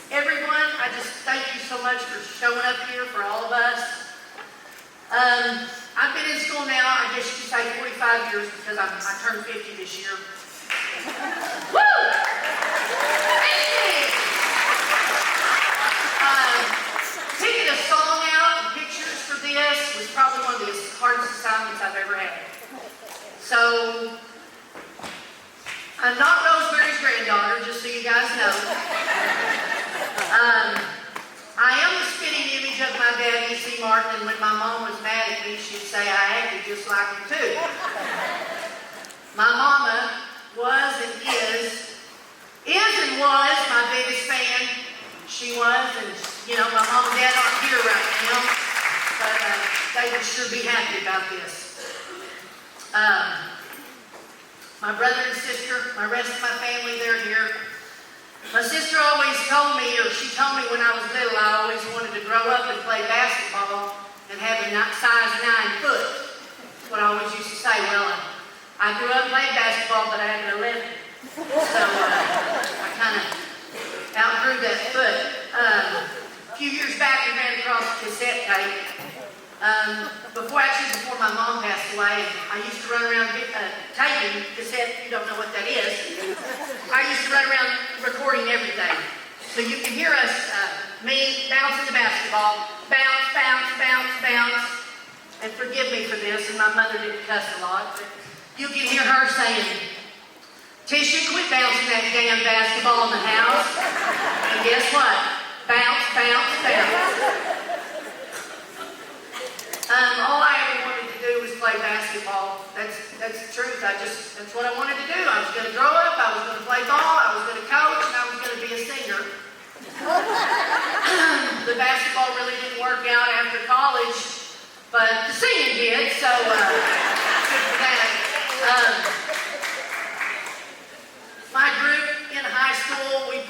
Everyone, I just thank you so much for showing up here for all of us. I've been in school now, I guess you could say 45 years because I turned 50 this year. Woo! Picking a song out and pictures for this was probably one of the hardest assignments I've ever had. So, I'm not Rosemary's granddaughter, just so you guys know. I am the spitting image of my dad, E.C. Martin, and when my mom was mad at me, she'd say I acted just like him too. My mama was and is and was my biggest fan. She was, and you know, my mom and dad aren't here right now, but they would sure be happy about this. My brother and sister, my rest of my family, they're here. My sister always told me, or she told me when I was little, I always wanted to grow up and play basketball and have a size 9 foot. That's what I always used to say. Well, I grew up playing basketball, but I had an 11. So I kind of outgrew that foot. A few years back, we ran across a cassette tape. Before my mom passed away, I used to run around taping cassette. If you don't know what that is, I used to run around recording everything. So you can hear us, me bouncing the basketball, bounce, bounce, bounce, bounce. And forgive me for this, and my mother didn't cuss a lot, but you can hear her saying, Tisha, quit bouncing that damn basketball in the house. And guess what? Bounce, bounce, bounce. All I ever wanted to do was play basketball. That's the truth. That's what I wanted to do. I was going to grow up, I was going to play ball, I was going to coach, and I was going to be a singer. The basketball really didn't work out after college, but the singing did, so good for that. My group in high school, we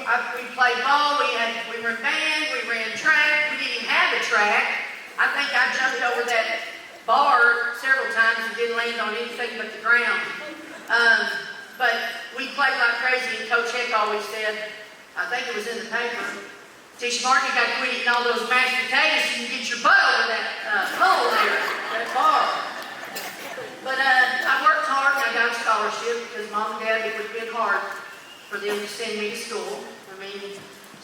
played ball, we were in band, we ran track, we didn't even have a track. I think I jumped over that bar several times and didn't land on anything but the ground. But we played like crazy, and Coach Heck always said, I think it was in the paper, Tisha Martin, you got to quit eating all those mashed potatoes so you can get your butt over that pole there, that bar. But I worked hard and I got a scholarship because Mom and Dad, it would have been hard for them to send me to school.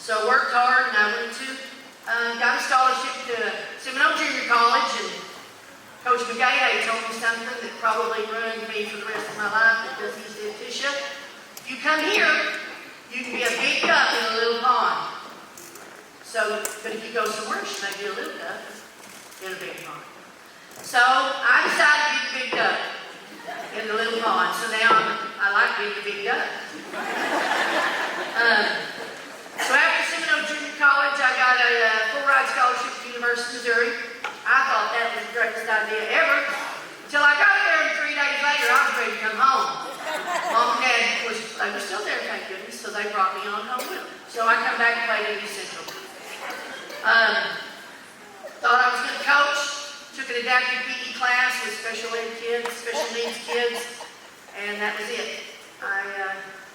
So I worked hard and I went to got a scholarship to Seminole Junior College, and Coach McGahey told me something that probably ruined me for the rest of my life because he said, Tisha, if you come here, you can be a big duck in a little pond. So, but if you go somewhere, she may be a little duck in a big pond. So I decided to be the big duck in the little pond. So now I like being the big duck. So after Seminole Junior College, I got a full ride scholarship to the University of Missouri. I thought that was the greatest idea ever. Until I got there, and 3 days later, I was ready to come home. Mom and Dad they were still there, thank goodness, so they brought me on home with them. So I come back and played at East Central. Thought I was going to coach. Took an adaptive PE class with special ed kids, special needs kids, and that was it. I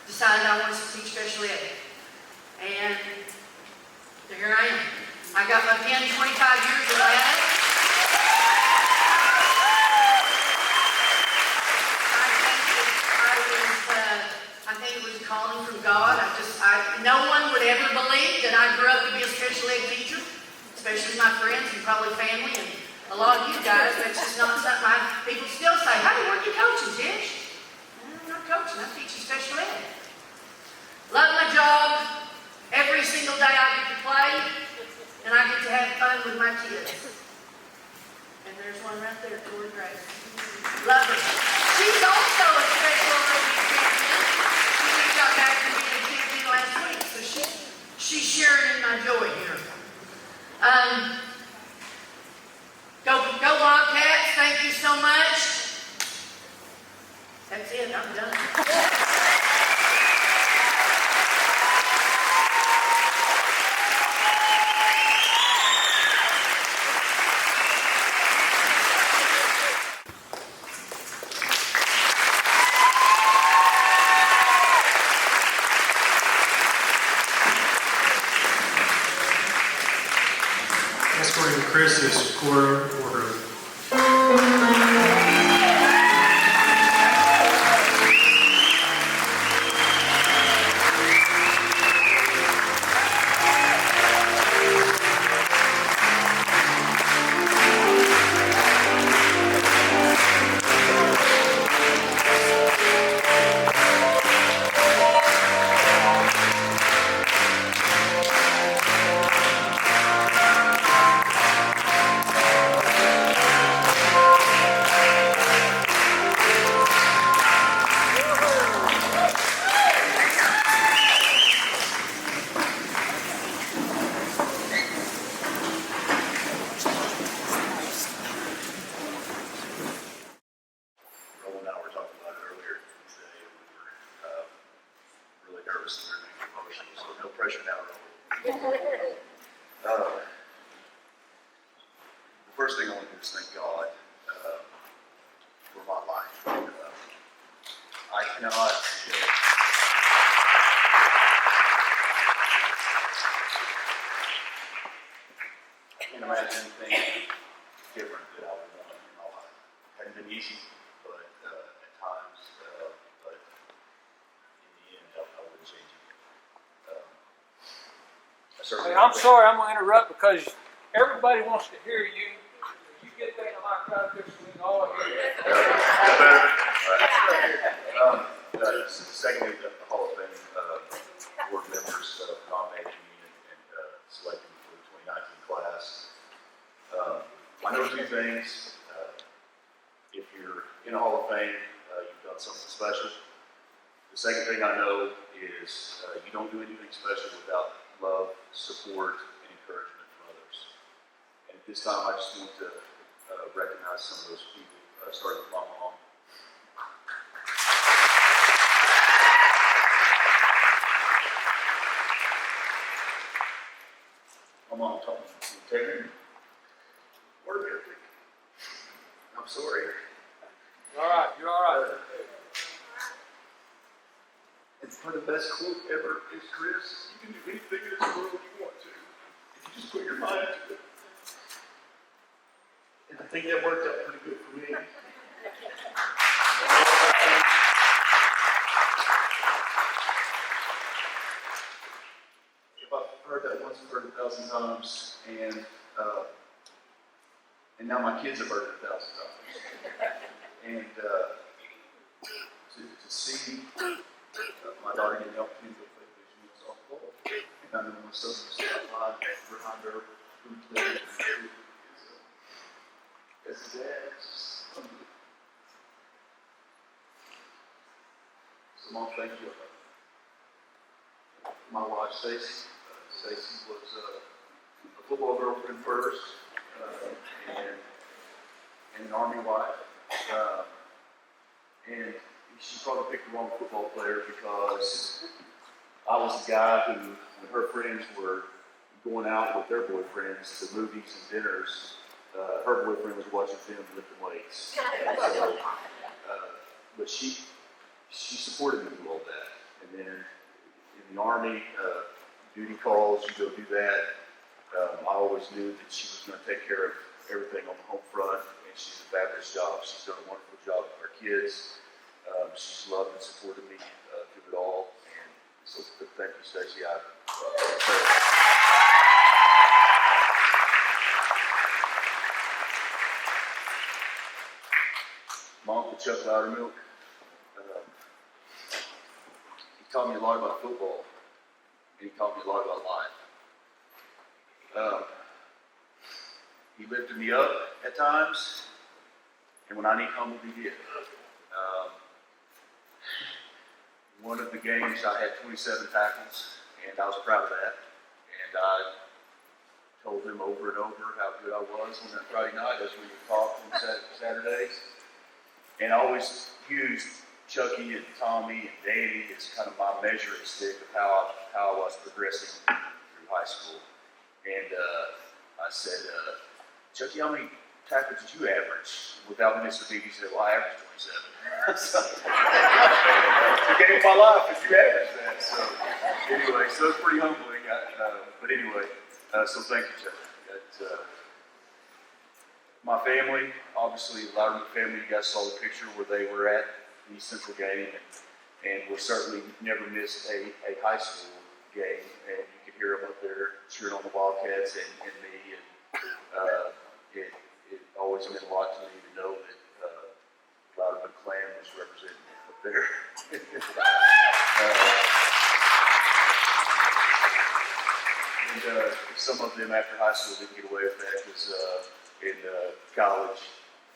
decided I wanted to teach special ed. And here I am. I got my pen 25 years ago. I think it was a calling from God. No one would ever believe that I grew up to be a special ed teacher, especially my friends and probably family and a lot of you guys. That's just not something people still say, "Hey, what are you coaching, Tish?" I'm not coaching, I'm teaching special ed. Love my job. Every single day I get to play, and I get to have fun with my kids. And there's one right there, Tori Grace. Love her. She's also a special Olympic champion. She just got back from being a champion last week, so she's sharing in my joy here. Go Wildcats, thank you so much. That's it, I'm done. Escorting Chris is quarter order. Roland and I were talking about it earlier today. We were really nervous and very emotional, so no pressure now, Roland. The first thing I want to do is thank God for my life. I cannot. I can't imagine anything different that I would want in my life. It hadn't been easy, but at times, but in the end, I wouldn't change it. Hey, I'm sorry, I'm going to interrupt because everybody wants to hear you. You get that mic right there so we can all hear you. Secondly, the Hall of Fame board members nominated me and selected me for the 2019 class. I know two things. If you're in the Hall of Fame, you've done something special. The second thing I know is you don't do anything special without love, support, and encouragement from others. And at this time, I just want to recognize some of those people, starting with my mom. My mom told me, "Taylor, work ethic. I'm sorry." All right, you're all right. And for the best quote ever is, "Chris, you can do anything in this world you want to, if you just put your mind to it." And I think that worked out pretty good for me. If I've heard that once, I've heard it 1,000 times, and now my kids have heard it 1,000 times. And to see my daughter getting the opportunity to play division softball, and I know my son was her food today. As a dad, it's just unbelievable. So, Mom, thank you. My wife, Stacy. Stacy was a football girlfriend first, and an Army wife. And she probably picked the wrong football player because I was the guy who, when her friends were going out with their boyfriends to movies and dinners, her boyfriend was watching film lifting weights. So, but she supported me through all that. And then in the Army, duty calls, you go do that. I always knew that she was going to take care of everything on the home front, and she's a fabulous job. She's done a wonderful job with our kids. She's loved and supported me through it all. And so thank you, Stacy. My Uncle Chuck Loudermilk, he taught me a lot about football, and he taught me a lot about life. He lifted me up at times, and when I need humbled, he did. One of the games, I had 27 tackles, and I was proud of that. And I told him over and over how good I was on that Friday night as we would talk on Saturdays. And I always used Chucky and Tommy and Danny as kind of my measuring stick of how I was progressing through high school. And I said, Chucky, how many tackles did you average? Without missing a beat, he said, well, I averaged 27. So, the game of my life if you average that. So anyway, so it's pretty humbling. But anyway, so thank you, Chucky. My family, obviously, the Loudermilk family, you guys saw the picture where they were at the Central game, and we certainly never missed a high school game, and you could hear them up there cheering on the Wildcats and me, and it always meant a lot to me to know that Loudermilk Clan was represented up there. And some of them after high school didn't get away with that because in college,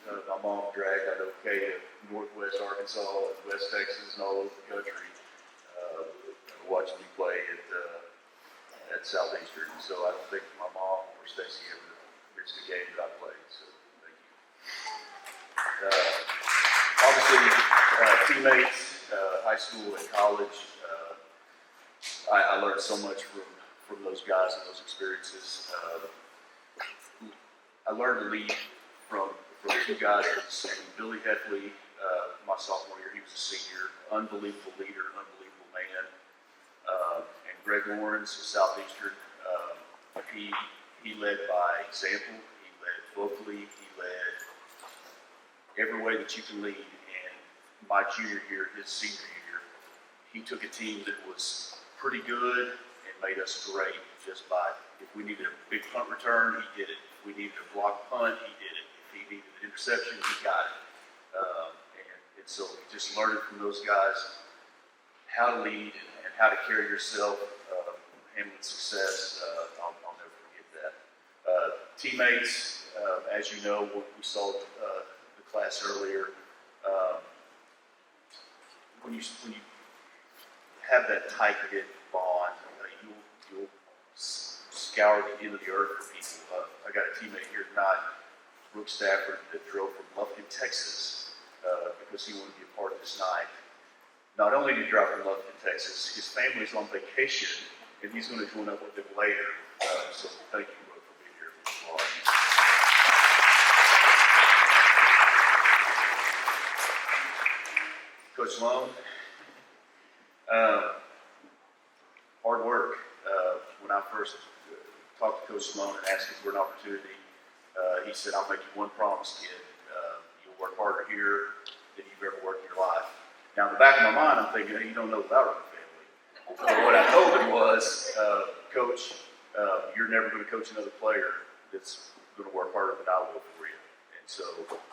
my mom dragged out okay to Northwest Arkansas and West Texas and all over the country watching me play at Southeastern. So I don't think my mom or Stacy ever missed a game that I played. So thank you. Obviously, teammates, high school and college. I learned so much from those guys and those experiences. I learned to lead from two guys. Billy Heffley, my sophomore year, he was a senior, unbelievable leader, unbelievable man. And Greg Lawrence, Southeastern, he led by example. He led vocally. He led every way that you can lead. And my junior year, his senior year, he took a team that was pretty good and made us great just by, if we needed a big punt return, he did it. If we needed a block punt, he did it. If he needed an interception, he got it. And so just learning from those guys how to lead and how to carry yourself, handling success, I'll never forget that. Teammates, as you know, we saw the class earlier. When you have that tight-knit bond, you'll scour the end of the earth for people. I got a teammate here tonight, Brooke Stafford, that drove from Lufkin, Texas, because he wanted to be a part of this night. Not only did he drive from Lufkin, Texas, his family's on vacation, and he's going to join up with them later. So thank you, Brooke, for being here. Coach Sloan, hard work. When I first talked to Coach Sloan and asked him for an opportunity, he said, I'll make you one promise, kid. You'll work harder here than you've ever worked in your life. Now, in the back of my mind, I'm thinking, hey, you don't know the Loudermilk family. But what I told him was, Coach, you're never going to coach another player that's going to work harder than I will for you. And so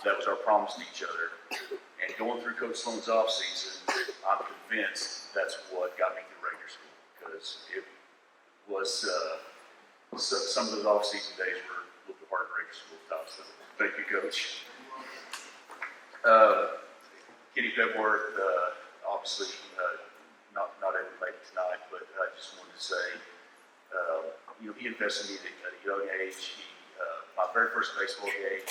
that was our promise to each other. And going through Coach Sloan's off season, I'm convinced that's what got me through regular school, because it was So, some of those off-season days were a little bit heartbreakers for both times. So thank you, Coach. Kenny Pepworth, obviously not able to make it tonight, but I just wanted to say, he invested in me at a young age. My very first baseball game,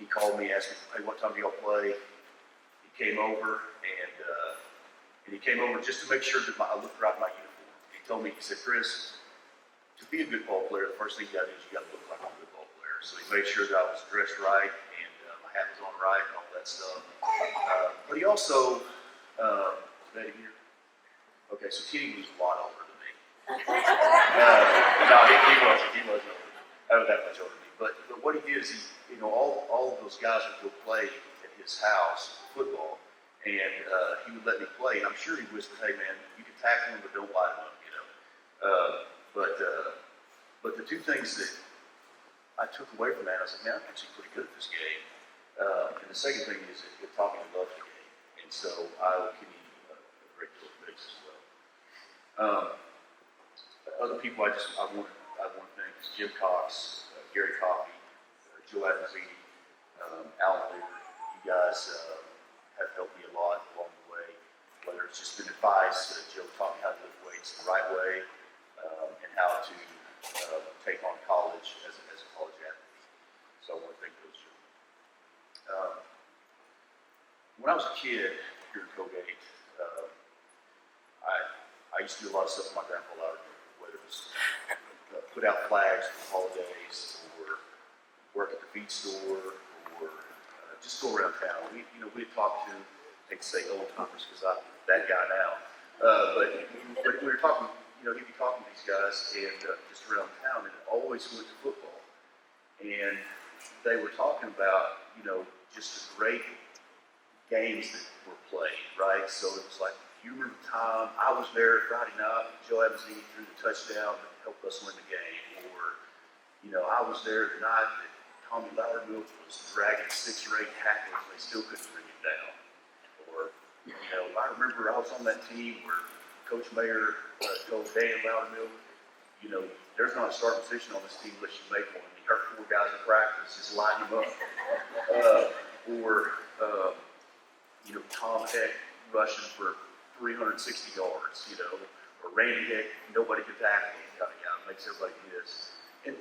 he called me, asked me, hey, what time do y'all play? He came over, and he came over just to make sure that I looked right in my uniform. He told me, he said, Chris, to be a good ball player, the first thing you got to do is you got to look like a good ball player. So he made sure that I was dressed right and my hat was on right and all that stuff. But he also, is that here? Okay, so Kenny was a lot older than me. No, he wasn't that much older than me. But what he did is all of those guys would go play at his house football, and he would let me play. And I'm sure he whispered, "Hey man, you can tackle him, but don't light him up," But the two things that I took away from that, I said, man, I'm actually pretty good at this game. And the second thing is it taught me to love the game, and so I will give you a great deal of thanks as well. Other people I want to thank is Jim Cox, Gary Coffey, Joe Adamzini, Alan Luger. You guys have helped me a lot along the way, whether it's just been advice. Joe taught me how to lift weights the right way, and how to take on college as a college athlete. So I want to thank those gentlemen. When I was a kid here at Coalgate, I used to do a lot of stuff with my grandpa Louder, whether it was put out flags for holidays, or work at the feed store, or just go around town. We'd talk to, I hate to say old timers because I'm that guy now, but we were talking, he'd be talking to these guys and just around town, and it always went to football. And they were talking about, just the great games that were played, right? So it was like, you remember the time I was there Friday night, Joe Adamzini threw the touchdown that helped us win the game, or, I was there the night that Tommy Loudermilk was dragging 6 or 8 tacklers and they still couldn't bring him down. Or, I remember I was on that team where Coach Mayer told Dan Loudermilk, there's not a starting position on this team unless you make one. You hurt 4 guys in practice, just line them up. Tom Heck rushing for 360 yards, or Rainey Heck, nobody could tackle him kind of guy, makes everybody miss. And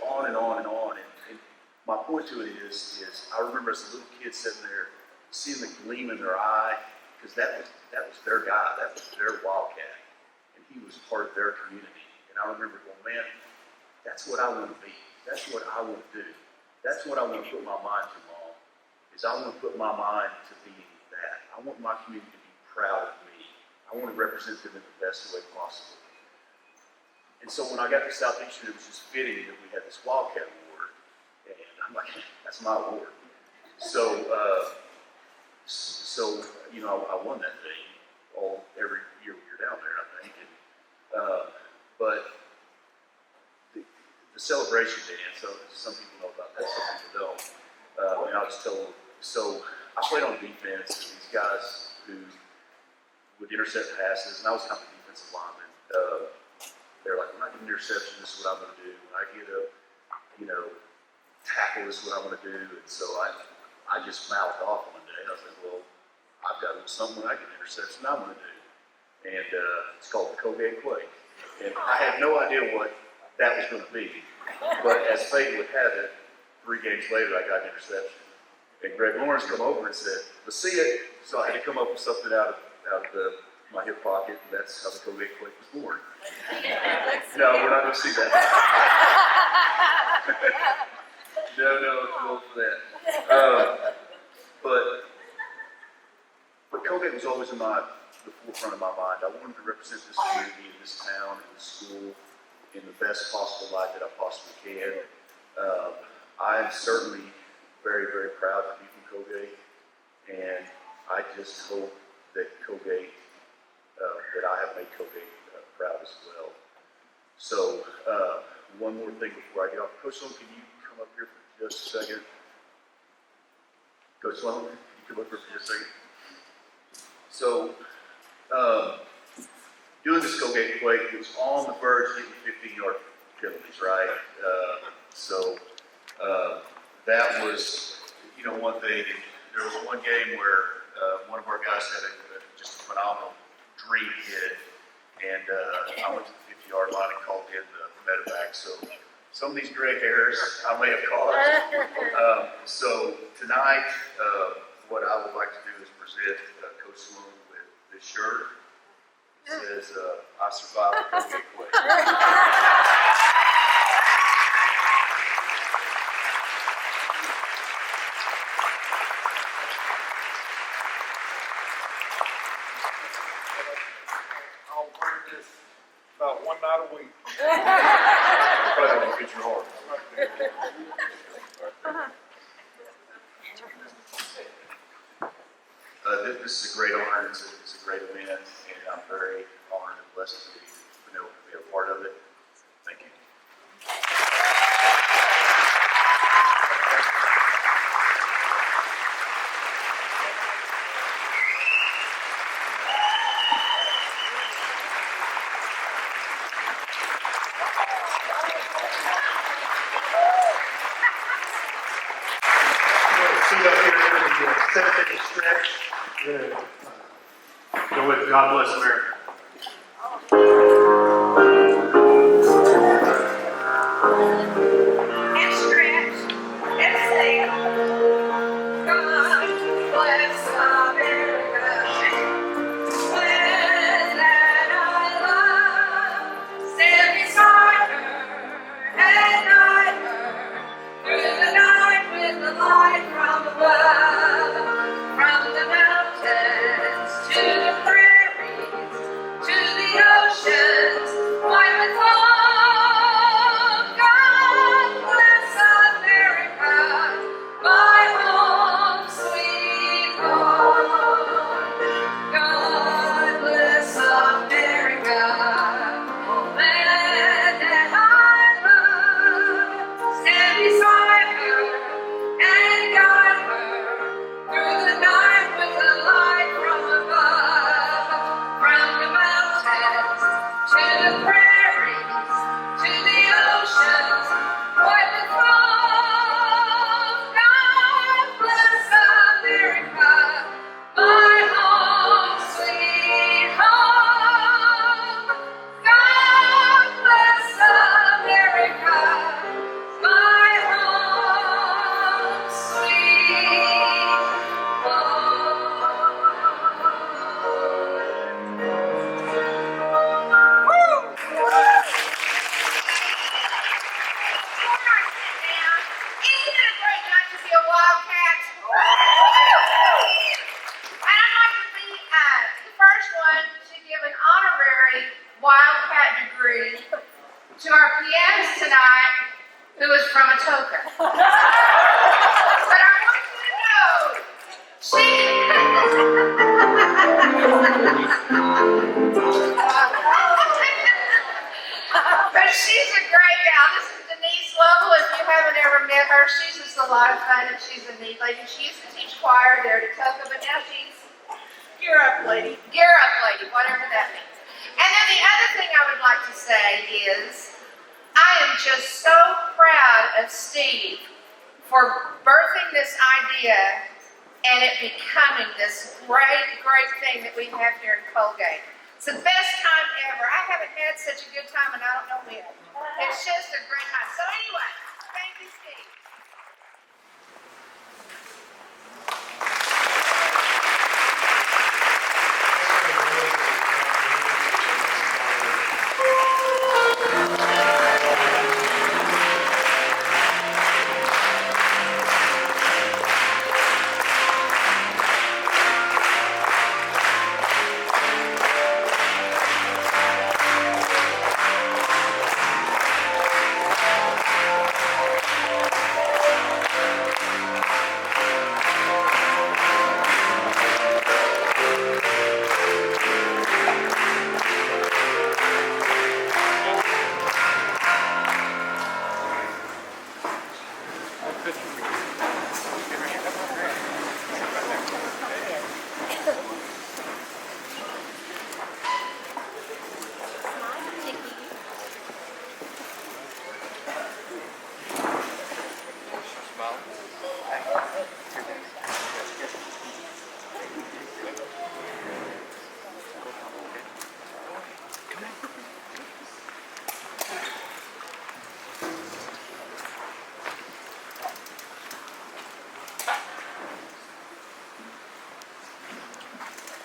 on and on and on. And my point to it is I remember as a little kid sitting there, seeing the gleam in their eye, because that was their guy, that was their Wildcat, and he was part of their community. And I remember going, man, that's what I want to be. That's what I want to do. That's what I want to put my mind to, Mom, is I want to put my mind to being that. I want my community to be proud of me. I want to represent them in the best way possible. And so when I got to Southeastern, it was just fitting that we had this Wildcat Award, and I'm like, that's my award. So I won that thing every year we were down there, I think. But the celebration dance, some people know about that, some people don't. And I'll just tell them. So I played on defense, and these guys who would intercept passes, and I was kind of a defensive lineman. They're like, when I get an interception, this is what I'm going to do. When I get a, tackle, this is what I'm going to do. And so I just mouthed off one day. I was like, well, I've got a little something when I get an interception I'm going to do. And it's called the Coalgate Quake. And I had no idea what that was going to be. But as fate would have it, 3 games later, I got an interception. And Greg Lawrence come over and said, let's see it. So I had to come up with something out of my hip pocket, and that's how the Coalgate Quake was born. No, we're not going to see that. No, too old for that. But Coalgate was always in the forefront of my mind. I wanted to represent this community and this town and this school in the best possible light that I possibly can. I am certainly very, very proud to be from Coalgate, and I just hope that Coalgate, that I have made Coalgate proud as well. So, one more thing before I get off. Coach Sloan, can you come up here for just a second? Coach Sloan, can you come up here for just a second? So, doing this Coalgate Quake, it was on the verge of getting 15-yard penalties, right? That was, one thing. There was one game where one of our guys had just a phenomenal dream hit, and I went to the 50-yard line and called in the medevac. So some of these gray hairs I may have caused. So tonight, what I would like to do is present Coach Sloan with this shirt. It says, "I survived the Coalgate way." I'll wear this about one night a week. Probably don't fit your heart. This is a great honor. It's a great event, and I'm very honored and blessed to be able to be a part of it. Thank you. Seat up here for the 7-minute stretch. Go with God Bless America. And stretch and sing. God bless America. When that I love, stand beside her and guide her through the night with the light from above, from the mountains to the prairies, to the oceans, white with love. God bless America, my home, sweet home. God bless America, land that I love. Stand beside her and guide her through the night with the light from above, from the mountains to the prairies, to the oceans, white with love. God bless America, my home, sweet home. God bless America, my home, sweet Isn't it a great night to be a Wildcat? And I'd like to be the first one to give an honorary Wildcat degree to our pianist tonight, who is from Atoka. But I want you to know, but she's a great gal. This is Denise Lovell. If you haven't ever met her, she's just a lot of fun, and she's a neat lady. She used to teach choir there at Atoka, but now she's Gear Up Lady, whatever that means. And then the other thing I would like to say is, I am just so proud of Steve for birthing this idea and it becoming this great, great thing that we have here in Coalgate. It's the best time ever. I haven't had such a good time, and I don't know when. It's just a great time. So anyway, thank you, Steve.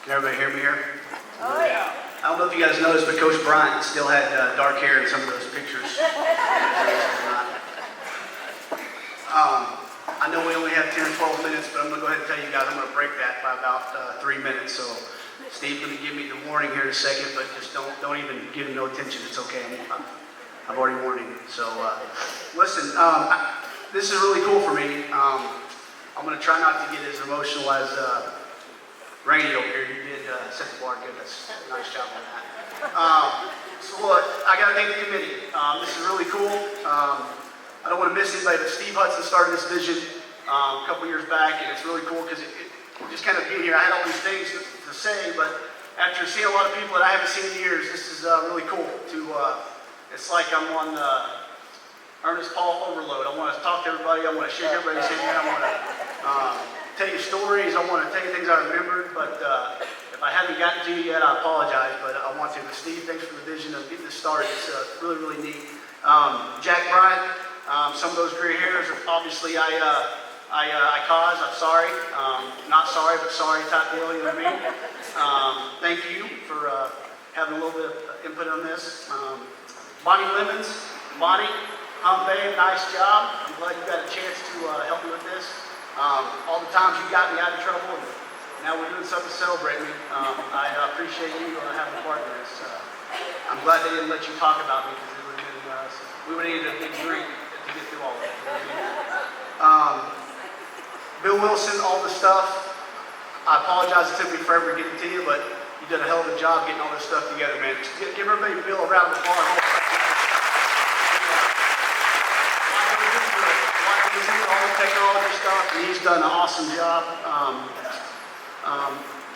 Can everybody hear me here? Oh, yeah. I don't know if you guys noticed, but Coach Bryant still had dark hair in some of those pictures. I know we only have 10 or 12 minutes, but I'm going to go ahead and tell you guys I'm going to break that by about 3 minutes. So Steve's going to give me the warning here in a second, but just don't even give him no attention. It's okay. I've already warned him. So listen, this is really cool for me. I'm going to try not to get as emotional as Rainey over here. You did set the bar good. That's a nice job on that. So look, I got to thank the committee. This is really cool. I don't want to miss anybody, but Steve Hudson started this vision a couple years back, and it's really cool because it just kind of being here. I had all these things to say, but after seeing a lot of people that I haven't seen in years, this is really cool. It's like I'm on Ernest Paul overload. I want to talk to everybody. I want to shake everybody's hand. I want to tell you stories. I want to tell you things I remembered, but if I haven't gotten to you yet, I apologize, but I want to. But Steve, thanks for the vision of getting this started. It's really, really neat. Jack Bryant, some of those gray hairs, obviously I caused. I'm sorry. Not sorry, but sorry type deal, you know what I mean? Thank you for having a little bit of input on this. Bonnie Lemons, Bonnie, babe, nice job. I'm glad you got a chance to help me with this. All the times you got me out of trouble, and now we're doing something to celebrate me. I appreciate you having a part of this. I'm glad they didn't let you talk about me because it would have been, we would have needed a big drink to get through all of it. You know what I mean? Bill Wilson, all the stuff. I apologize it took me forever getting to you, but you did a hell of a job getting all this stuff together, man. Give everybody Bill a round of applause. All the technology stuff, and he's done an awesome job.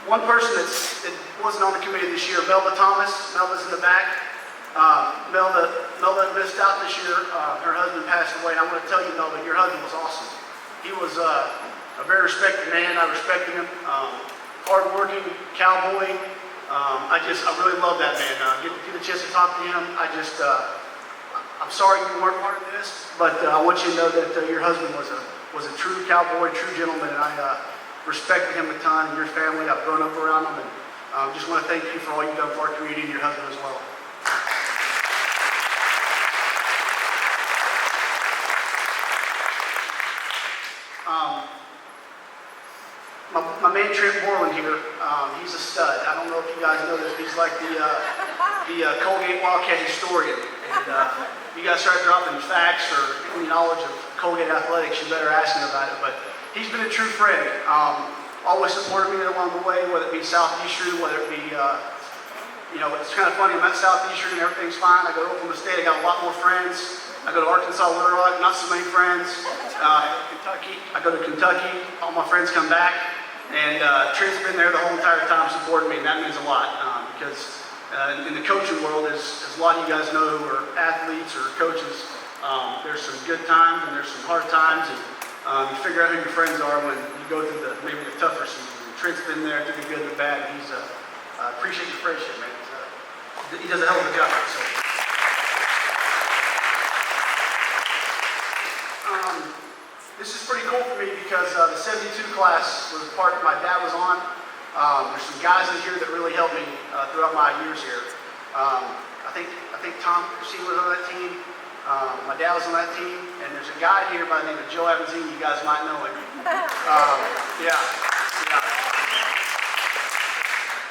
One person that wasn't on the committee this year, Melba Thomas. Melba's in the back. Melba missed out this year. Her husband passed away, and I want to tell you, Melba, your husband was awesome. He was a very respected man. I respected him. Hardworking cowboy. I really love that man. Get a chance to talk to him. I'm sorry you weren't part of this, but I want you to know that your husband was a true cowboy, true gentleman, and I respected him a ton, and your family. I've grown up around him, and just want to thank you for all you've done for our community and your husband as well. My man Trent Borland here, he's a stud. I don't know if you guys know this, but he's like the Coalgate Wildcat historian. And you guys start dropping facts or any knowledge of Coalgate athletics, you better ask him about it. But he's been a true friend. Always supported me along the way, whether it be Southeastern, whether it be, it's kind of funny. I'm at Southeastern and everything's fine. I go to Oklahoma State, I got a lot more friends. I go to Arkansas, Little Rock, not so many friends. Kentucky, I go to Kentucky, all my friends come back. And Trent's been there the whole entire time supporting me, and that means a lot because in the coaching world, as a lot of you guys know who are athletes or coaches, there's some good times and there's some hard times, and you figure out who your friends are when you go through maybe the tougher season. And Trent's been there through the good and the bad, and I appreciate your friendship, man. He does a hell of a job. So. This is pretty cool for me because the 72 class was a part that my dad was on. There's some guys in here that really helped me throughout my years here. I think Tom Christine was on that team. My dad was on that team, and there's a guy here by the name of Joe Evansine. You guys might know him. Yeah.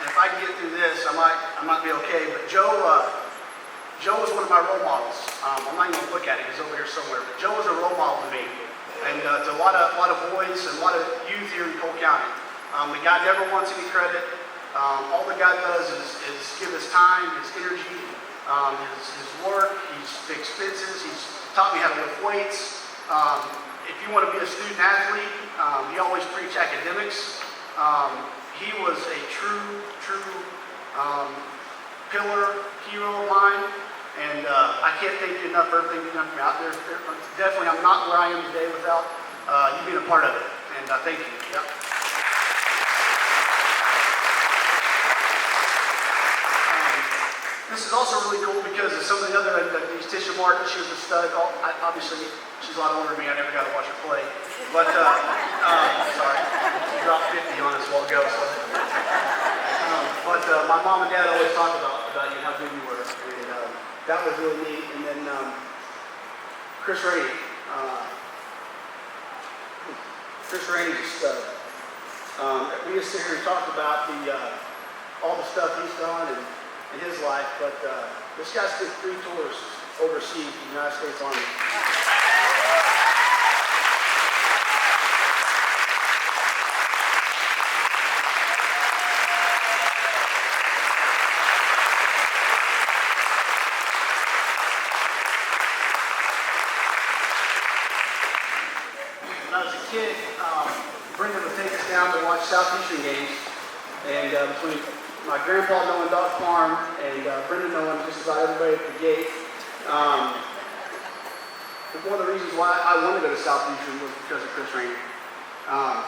And if I can get through this, I might be okay. But Joe was one of my role models. I'm not even gonna look at it; he's over here somewhere. But Joe was a role model to me. And to a lot of boys and a lot of youth here in Cole County. The guy never wants any credit. All the guy does is give his time, his energy, his work, his expenses. He's taught me how to lift weights. If you want to be a student athlete, he always preached academics. He was a true pillar, hero of mine. And I can't thank you enough for everything you've done for me out there. Definitely, I'm not where I am today without you being a part of it. And thank you. Yep. This is also really cool because of some of the other inductees. Tisha Martin, she was a stud. Obviously, she's a lot older than me. I never got to watch her play. But, sorry, she dropped 50 on us a while ago. So. my mom and dad always talk about you, how good you were, and that was really neat. And then Chris Rainey. Chris Rainey just, we just sit here and talk about all the stuff he's done in his life, but this guy's did 3 tours overseas in the United States Army. When I was a kid, Brendan would take us down to watch Southeastern games, and between my grandpa knowing Dog Farm and Brendan knowing just about everybody at the gate, one of the reasons why I wanted to go to Southeastern was because of Chris Rainey.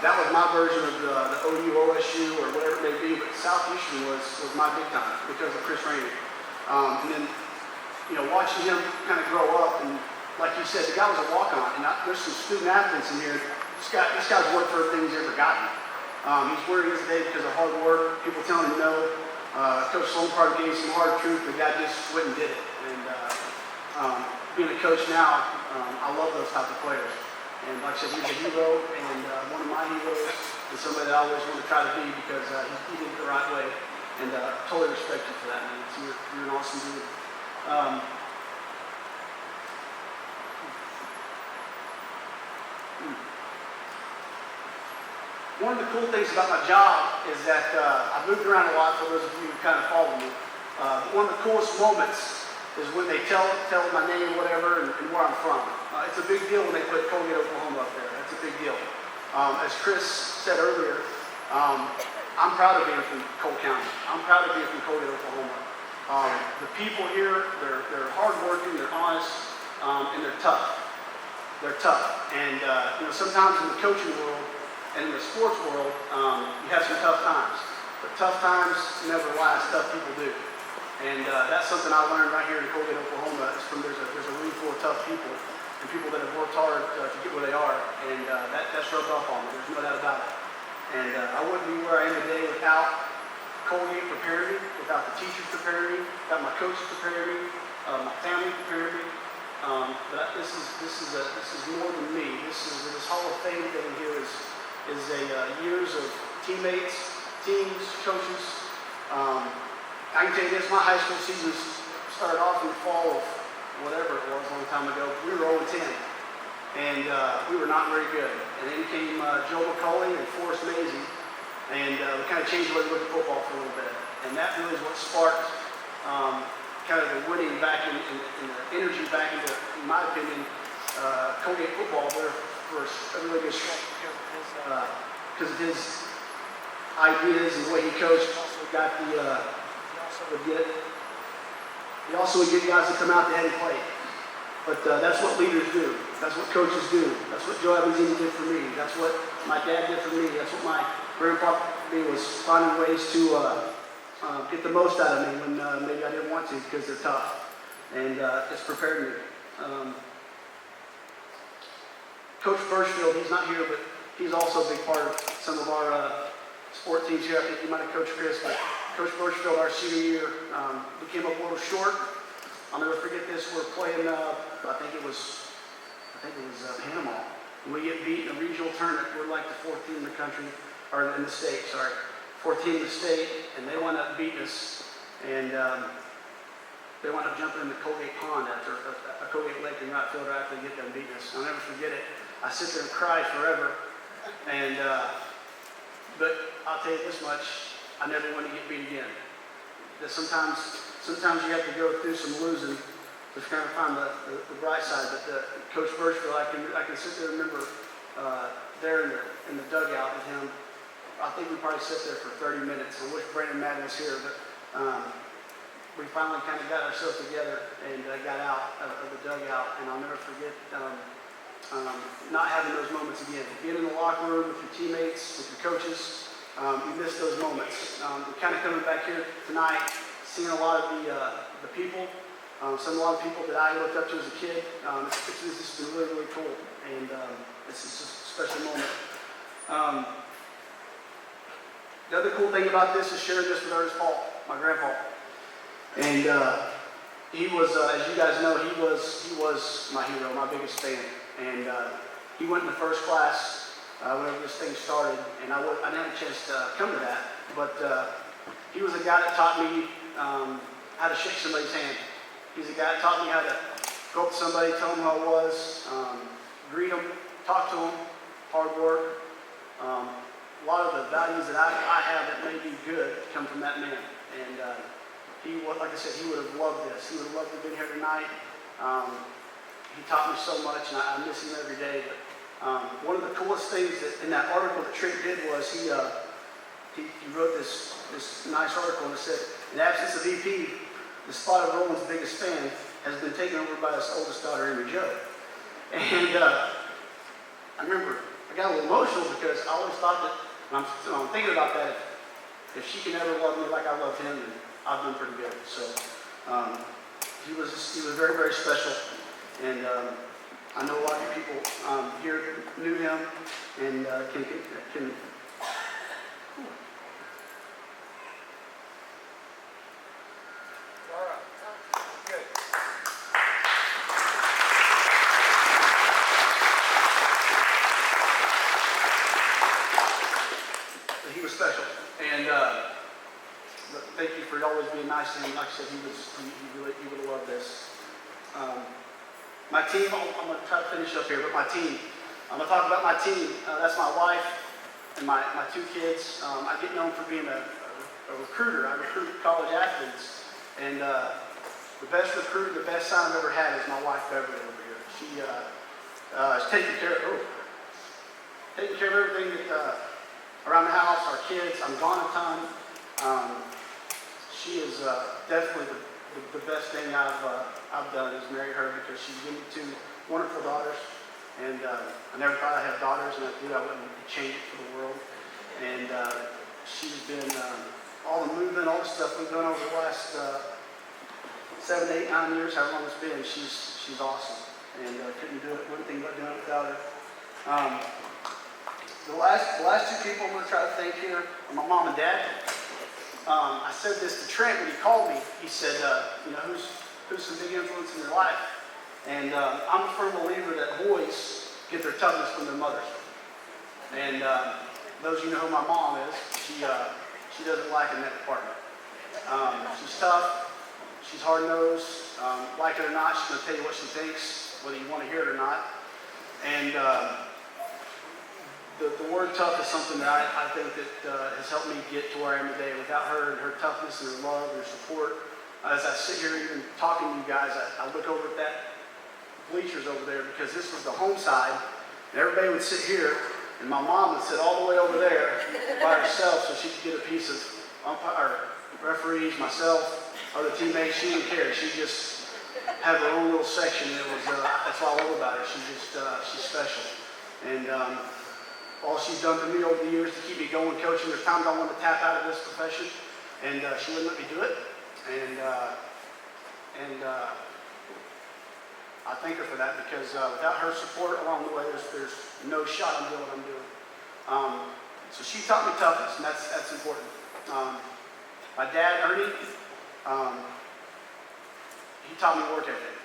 That was my version of the OU, OSU, or whatever it may be, but Southeastern was my big time because of Chris Rainey. And then, watching him kind of grow up, and like you said, the guy was a walk-on, and there's some student athletes in here. This guy's worked for everything he's ever gotten. He's where he is today because of hard work, people telling him no. Coach Sloan gave some hard truth, the guy just went and did it. And being a coach now, I love those type of players. And like I said, he's a hero, and one of my heroes, and somebody that I always want to try to be because he did it the right way. And totally respect you for that, man. You're an awesome dude. One of the cool things about my job is that I've moved around a lot for those of you who kind of follow me. One of the coolest moments is when they tell my name, whatever, and where I'm from. It's a big deal when they put Coalgate, Oklahoma up there. That's a big deal. As Chris said earlier, I'm proud of being from Cole County. I'm proud of being from Coalgate, Oklahoma. The people here, they're hardworking, they're honest, and they're tough. They're tough. And sometimes in the coaching world, and in the sports world, you have some tough times. But tough times never last, tough people do. And that's something I learned right here in Coalgate, Oklahoma. There's a room full of tough people, and people that have worked hard to get where they are. And that's rubbed off on me, there's no doubt about it. And I wouldn't be where I am today without Coalgate preparing me, without the teachers preparing me, without my coaches preparing me, my family preparing me. But this is more than me. This Hall of Fame that I'm here is years of teammates, teams, coaches. I can tell you this, my high school season started off in the fall of whatever it was a long time ago. We were 0-10, and we were not very good. And then came Joe McCulley and Forrest Mazie, and we kind of changed the way we looked at football for a little bit. And that really is what sparked kind of the winning back in the energy back into, in my opinion, Coalgate football there for a really good strength because of his ideas and the way he coached. He also would get guys to come out there and play. But that's what leaders do. That's what coaches do. That's what Joe Abenzini did for me. That's what my dad did for me. That's what my grandpa did, was finding ways to get the most out of me when maybe I didn't want to because they're tough. And it's prepared me. Coach Birchfield, he's not here, but he's also a big part of some of our sport teams here. I think you might have coached Chris, but Coach Birchfield, our senior year, we came up a little short. I'll never forget this. We're playing, I think it was Panama. And we get beat in a regional tournament. We're like the 4th team in the country, or in the state, sorry. 4th team in the state, and they wound up beating us. And they wound up jumping in the Coalgate Pond after a Coalgate Lake and right fielder after they get them beating us. I'll never forget it. I sit there and cry forever. And but I'll tell you this much, I never want to get beat again. That sometimes you have to go through some losing to kind of find the bright side. But Coach Birchfield, I can sit there and remember there in the dugout with him. I think we probably sat there for 30 minutes. I wish Brandon Madden was here, but we finally kind of got ourselves together and got out of the dugout. And I'll never forget not having those moments again. Being in the locker room with your teammates, with your coaches, you miss those moments. We're kind of coming back here tonight, seeing a lot of the people, a lot of people that I looked up to as a kid. It's just been really, really cool, and it's just a special moment. The other cool thing about this is sharing this with Ernest Paul, my grandpa. And he was, as you guys know, he was my hero, my biggest fan. And he went into first class whenever this thing started, and I didn't have a chance to come to that. But he was a guy that taught me how to shake somebody's hand. He's a guy that taught me how to go up to somebody, tell them how it was, greet them, talk to them, hard work. A lot of the values that I have that made me good come from that man. And like I said, he would have loved this. He would have loved to be here tonight. He taught me so much, and I miss him every day. But one of the coolest things in that article that Trent did was he wrote this nice article, and it said, in the absence of EP, the spot of Roland's biggest fan has been taken over by his oldest daughter, Amy Jo. And I remember I got a little emotional because I always thought that, and I'm thinking about that, if she can ever love me like I loved him, then I've done pretty good. So he was very, very special. And I know a lot of people here knew him and can he was special, and thank you for always being nice to him. Like I said, he would have loved this. My team, I'm going to try to finish up here, but my team, I'm going to talk about my team. That's my wife and my two kids. I get known for being a recruiter. I recruit college athletes, and the best recruiter, the best sign I've ever had is my wife Beverly over here. She is taking care of everything that around the house, our kids. I'm gone a ton. She is definitely the best thing I've done is marry her, because she's given me two wonderful daughters. And I never thought I'd have daughters, and I knew I wouldn't change it for the world. And she's been all the movement, all the stuff we've done over the last 7, 8, 9 years, however long it's been. She's awesome, and couldn't do it. Wouldn't think about doing it without her. The last two people I'm going to try to thank here are my mom and dad. I said this to Trent when he called me. He said, who's some big influence in your life? And I'm a firm believer that boys get their toughness from their mothers. And those of you know who my mom is, she doesn't lack in that department. She's tough. She's hard-nosed. Like it or not, she's going to tell you what she thinks, whether you want to hear it or not. And the word tough is something that I think that has helped me get to where I am today. Without her and her toughness and her love and her support, as I sit here even talking to you guys, I look over at that bleachers over there, because this was the home side, and everybody would sit here, and my mom would sit all the way over there by herself so she could get a piece of referees, myself, other teammates. She didn't care. She just had her own little section. It was that's what I love about her. She's special, and all she's done for me over the years to keep me going coaching. There's times I want to tap out of this profession, and she wouldn't let me do it. And I thank her for that, because without her support along the way, there's no shot I'm doing what I'm doing. So she taught me toughness, and that's important. My dad, Ernie, he taught me work ethic.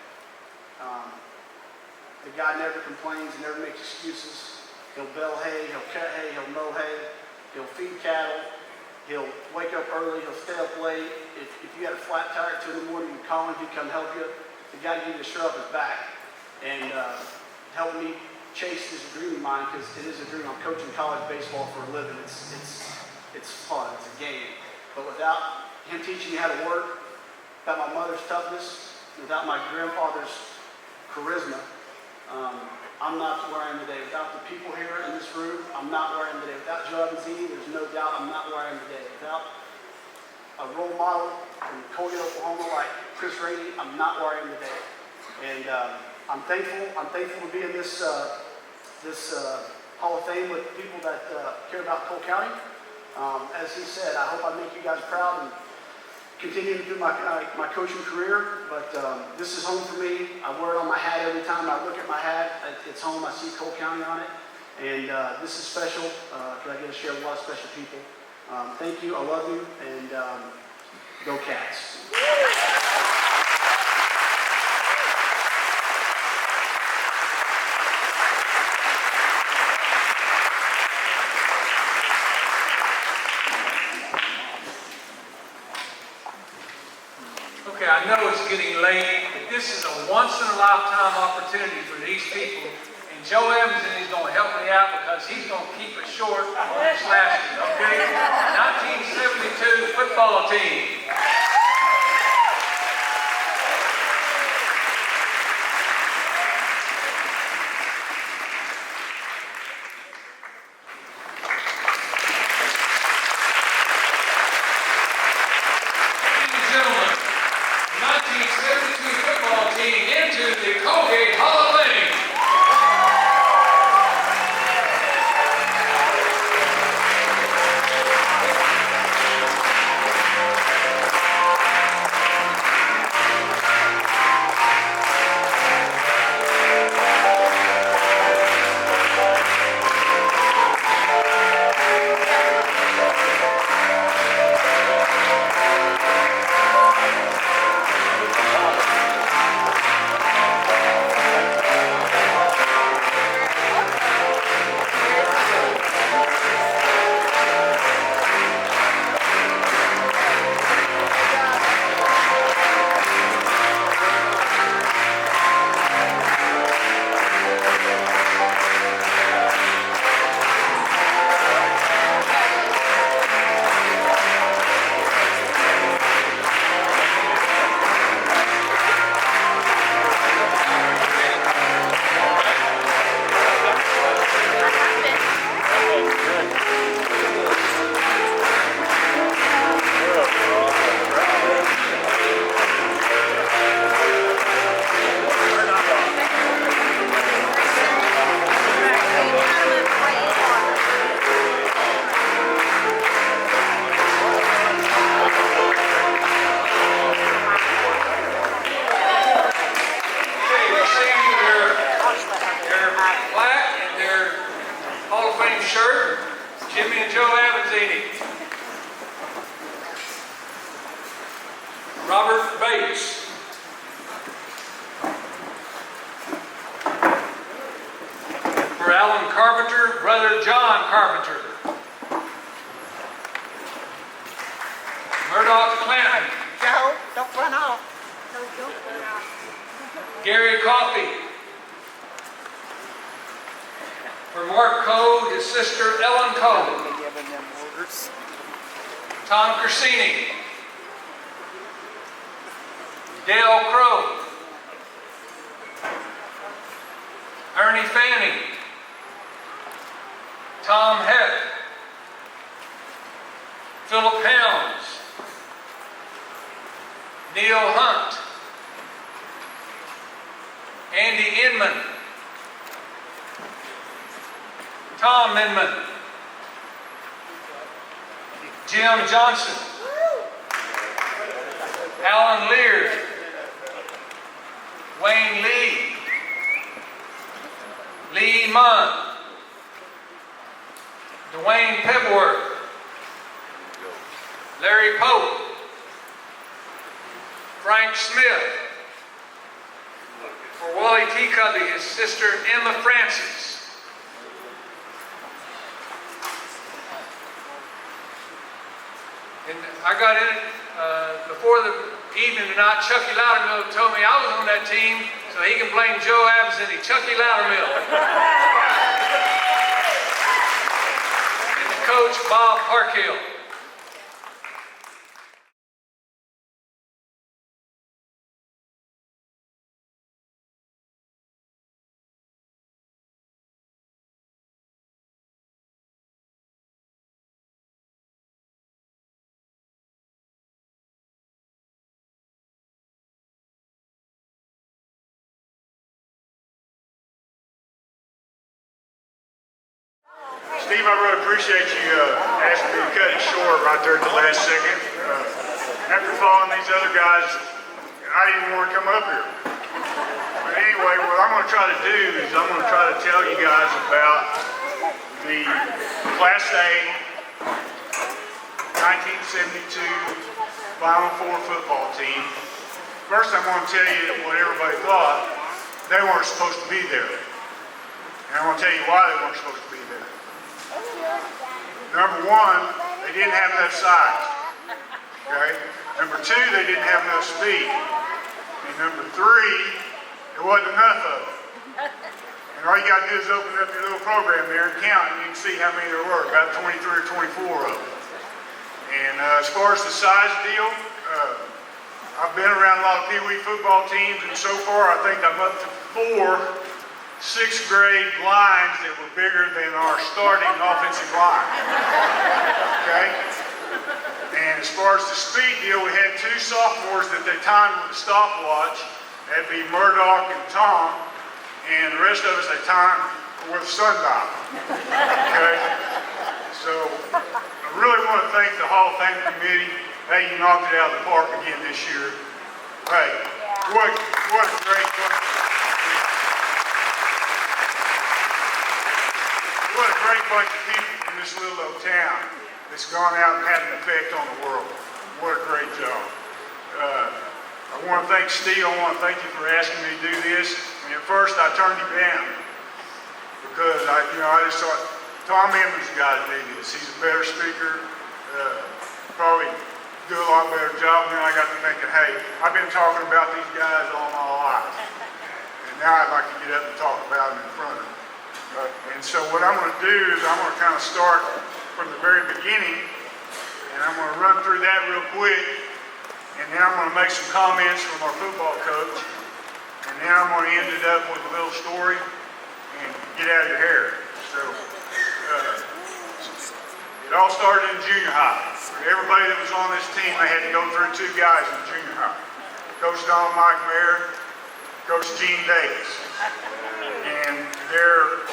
The guy never complains, he never makes excuses. He'll bale hay, he'll cut hay, he'll mow hay, he'll feed cattle, he'll wake up early, he'll stay up late. If you got a flat tire at 2 in the morning, you call him, he'd come help you. The guy needed to show up his back and help me chase this dream of mine, because it is a dream. I'm coaching college baseball for a living. It's fun, it's a game. But without him teaching me how to work, without my mother's toughness, without my grandfather's charisma, I'm not where I am today. Without the people here in this room, I'm not where I am today. Without Joe Evans, there's no doubt I'm not where I am today. Without a role model in Coalgate, Oklahoma, like Rainey, I'm not where I am today. And I'm thankful. I'm thankful to be in this Hall of Fame with people that care about Cole County. As he said, I hope I make you guys proud and continue to do my coaching career. But this is home for me. I wear it on my hat every time I look at my hat. It's home. I see Cole County on it. And this is special because I get to share with a lot of special people. Thank you, I love you, and go Cats. Okay, I know it's getting late, but this is a once-in-a-lifetime opportunity for these people. And Joe Evans is going to help me out because he's going to keep it short on this last year, okay? 1972 football team. Ladies and gentlemen, the 1972 football team into the Coalgate Hall of Fame. Shirt, Jimmy and Joe Avanzini. Robert Bates. For Alan Carpenter, brother John Carpenter. Murdoch Clanton. Joe, don't run off. Gary Coffey. For Mark Code, his sister Ellen Code. Tom Corsini. Dale Crow. Ernie Fanning. Tom Heck. Philip Helms. Neil Hunt. Andy Inman. Tom Inman. Jim Johnson. Alan Lear. Wayne Lee. Lee Munn. Dwayne Pebworth. Larry Pope. Frank Smith. For Wally T. Cubby, his sister Emma Francis. And I got in it before the evening tonight. Chucky Loudermill told me I was on that team, so he can blame Joe Avanzini, Chucky Loudermill. And the coach, Bob Parkhill. Steve, I really appreciate you asking me to cut it short right there at the last second. After following these other guys, I didn't even want to come up here. But anyway, what I'm going to try to do is I'm going to try to tell you guys about the Class A 1972 Final Four football team. First, I'm going to tell you what everybody thought. They weren't supposed to be there. And I'm going to tell you why they weren't supposed to be there. Number one, they didn't have enough size. Okay? Number two, they didn't have enough speed. And number three, there wasn't enough of them. And all you got to do is open up your little program there and count, and you can see how many there were, about 23 or 24 of them. And as far as the size deal, I've been around a lot of Pee Wee football teams, and so far I think I'm up to 4 6th grade lines that were bigger than our starting offensive line. Okay? And as far as the speed deal, we had 2 sophomores that they timed with a stopwatch. That'd be Murdoch and Tom, and the rest of us they timed with a sundial. Okay? So I really want to thank the Hall of Fame committee. Hey, you knocked it out of the park again this year. Hey, what a great bunch. What a great bunch of people from this little old town that's gone out and had an effect on the world. What a great job. I want to thank Steve. I want to thank you for asking me to do this. And at first I turned him down because I just thought Tom Emmons got to do this. He's a better speaker, probably do a lot better job. And then I got to thinking, hey, I've been talking about these guys all my life, and now I'd like to get up and talk about them in front of them. And so what I'm going to do is I'm going to kind of start from the very beginning, and I'm going to run through that real quick, and then I'm going to make some comments from our football coach, and then I'm going to end it up with a little story and get out of your hair. So it all started in junior high. For everybody that was on this team, they had to go through 2 guys in junior high. Coach Don Mike Mayer, Coach Gene Davis. And their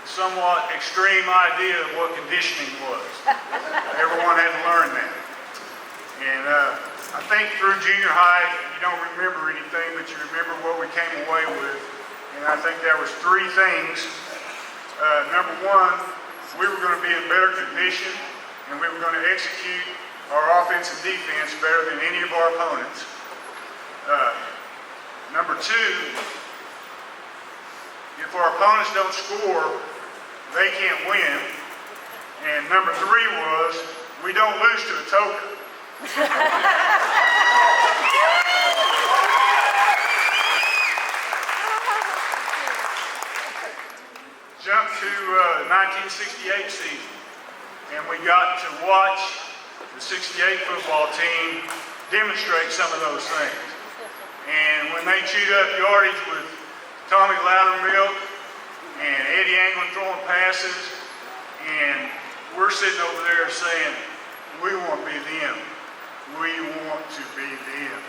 somewhat extreme idea of what conditioning was. Everyone had to learn that. And I think through junior high, you don't remember anything, but you remember what we came away with. And I think there was 3 things. Number one, we were going to be in better condition, and we were going to execute our offense and defense better than any of our opponents. Number 2, if our opponents don't score, they can't win. And number 3 was, we don't lose to a token. Jump to 1968 season, and we got to watch the 68 football team demonstrate some of those things. And when they chewed up yardage with Tommy Loudermilk and Eddie Anglin throwing passes, and we're sitting over there saying, we want to be them. We want to be them.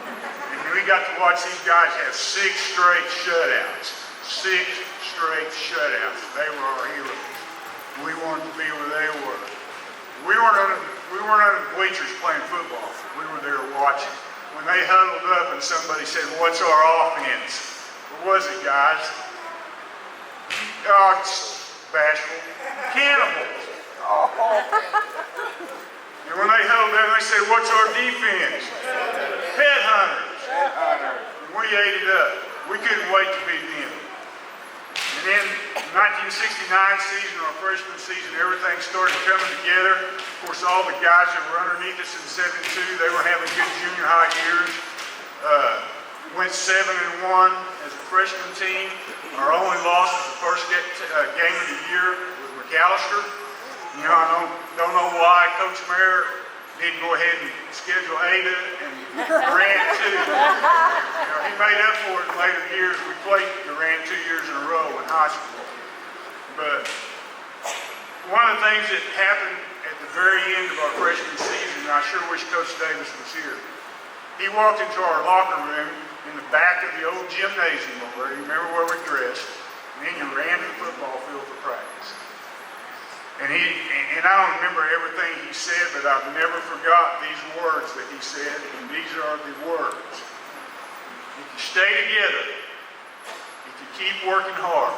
And we got to watch these guys have 6 straight shutouts. 6 straight shutouts. They were our heroes. We wanted to be where they were. We weren't on the bleachers playing football. We were there watching. When they huddled up and somebody said, what's our offense? What was it, guys? Oh, it's bashful. Cannibals. And when they huddled up, they said, what's our defense? Headhunters. And we ate it up. We couldn't wait to beat them. And then 1969 season, our freshman season, everything started coming together. Of course, all the guys that were underneath us in 72, they were having good junior high years. Went 7-1 as a freshman team. Our only loss was the first game of the year with McAllister. You know, I don't know why Coach Mayer didn't go ahead and schedule Ada and Durant too. You know, he made up for it in later years. We played Durant 2 years in a row in high school. But one of the things that happened at the very end of our freshman season, and I sure wish Coach Davis was here, he walked into our locker room in the back of the old gymnasium over there. You remember where we dressed? And then you ran to the football field for practice. And I don't remember everything he said, but I've never forgot these words that he said, and these are the words. If you stay together, if you keep working hard,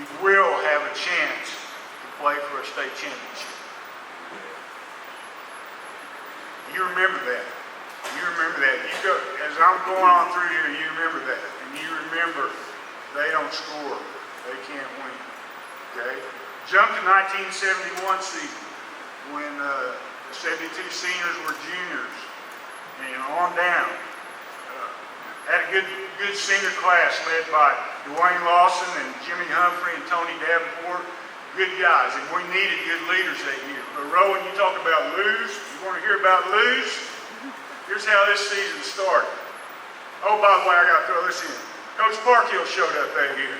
you will have a chance to play for a state championship. You remember that. You remember that. You go, as I'm going on through here, you remember that. And you remember they don't score, they can't win. Okay? Jump to 1971 season when the 72 seniors were juniors and on down. Had a good senior class led by Dwayne Lawson and Jimmy Humphrey and Tony Davenport. Good guys, and we needed good leaders that year. But Roland, you talk about lose. You want to hear about lose? Here's how this season started. Oh, by the way, I got to throw this in. Coach Parkhill showed up that year.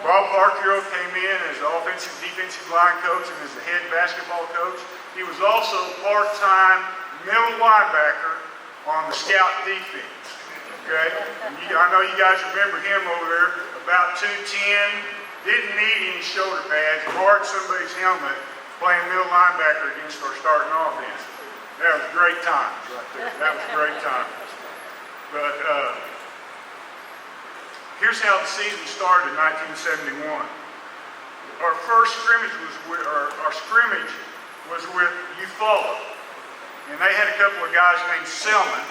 Bob Parkhill came in as the offensive defensive line coach and as the head basketball coach. He was also part-time middle linebacker on the scout defense. Okay? And I know you guys remember him over there, about 210. Didn't need any shoulder pads, guard somebody's helmet, playing middle linebacker against our starting offense. That was great times right there. That was great times. But here's how the season started in 1971. Our first scrimmage was with, Eufaula. And they had a couple of guys named Selman.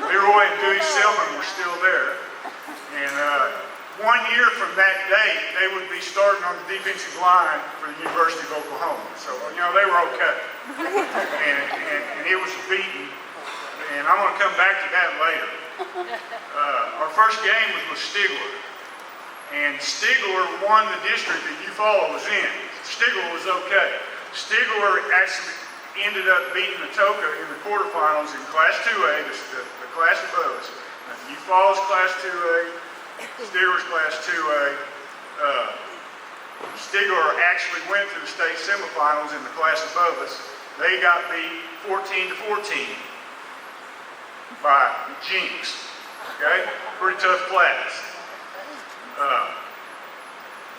Leroy and Dewey Selman were still there. And 1 year from that date, they would be starting on the defensive line for the University of Oklahoma. So, you know, they were okay. And it was beaten. And I'm going to come back to that later. Our first game was with Stigler. And Stigler won the district that Eufaula was in. Stigler was okay. Stigler actually ended up beating Atoka in the quarterfinals in Class 2A, the class above us. Eufaula's Class 2A. Stigler's Class 2A. Stigler actually went to the state semifinals in the class above us. They got beat 14-14 by Jinx. Okay? Pretty tough class.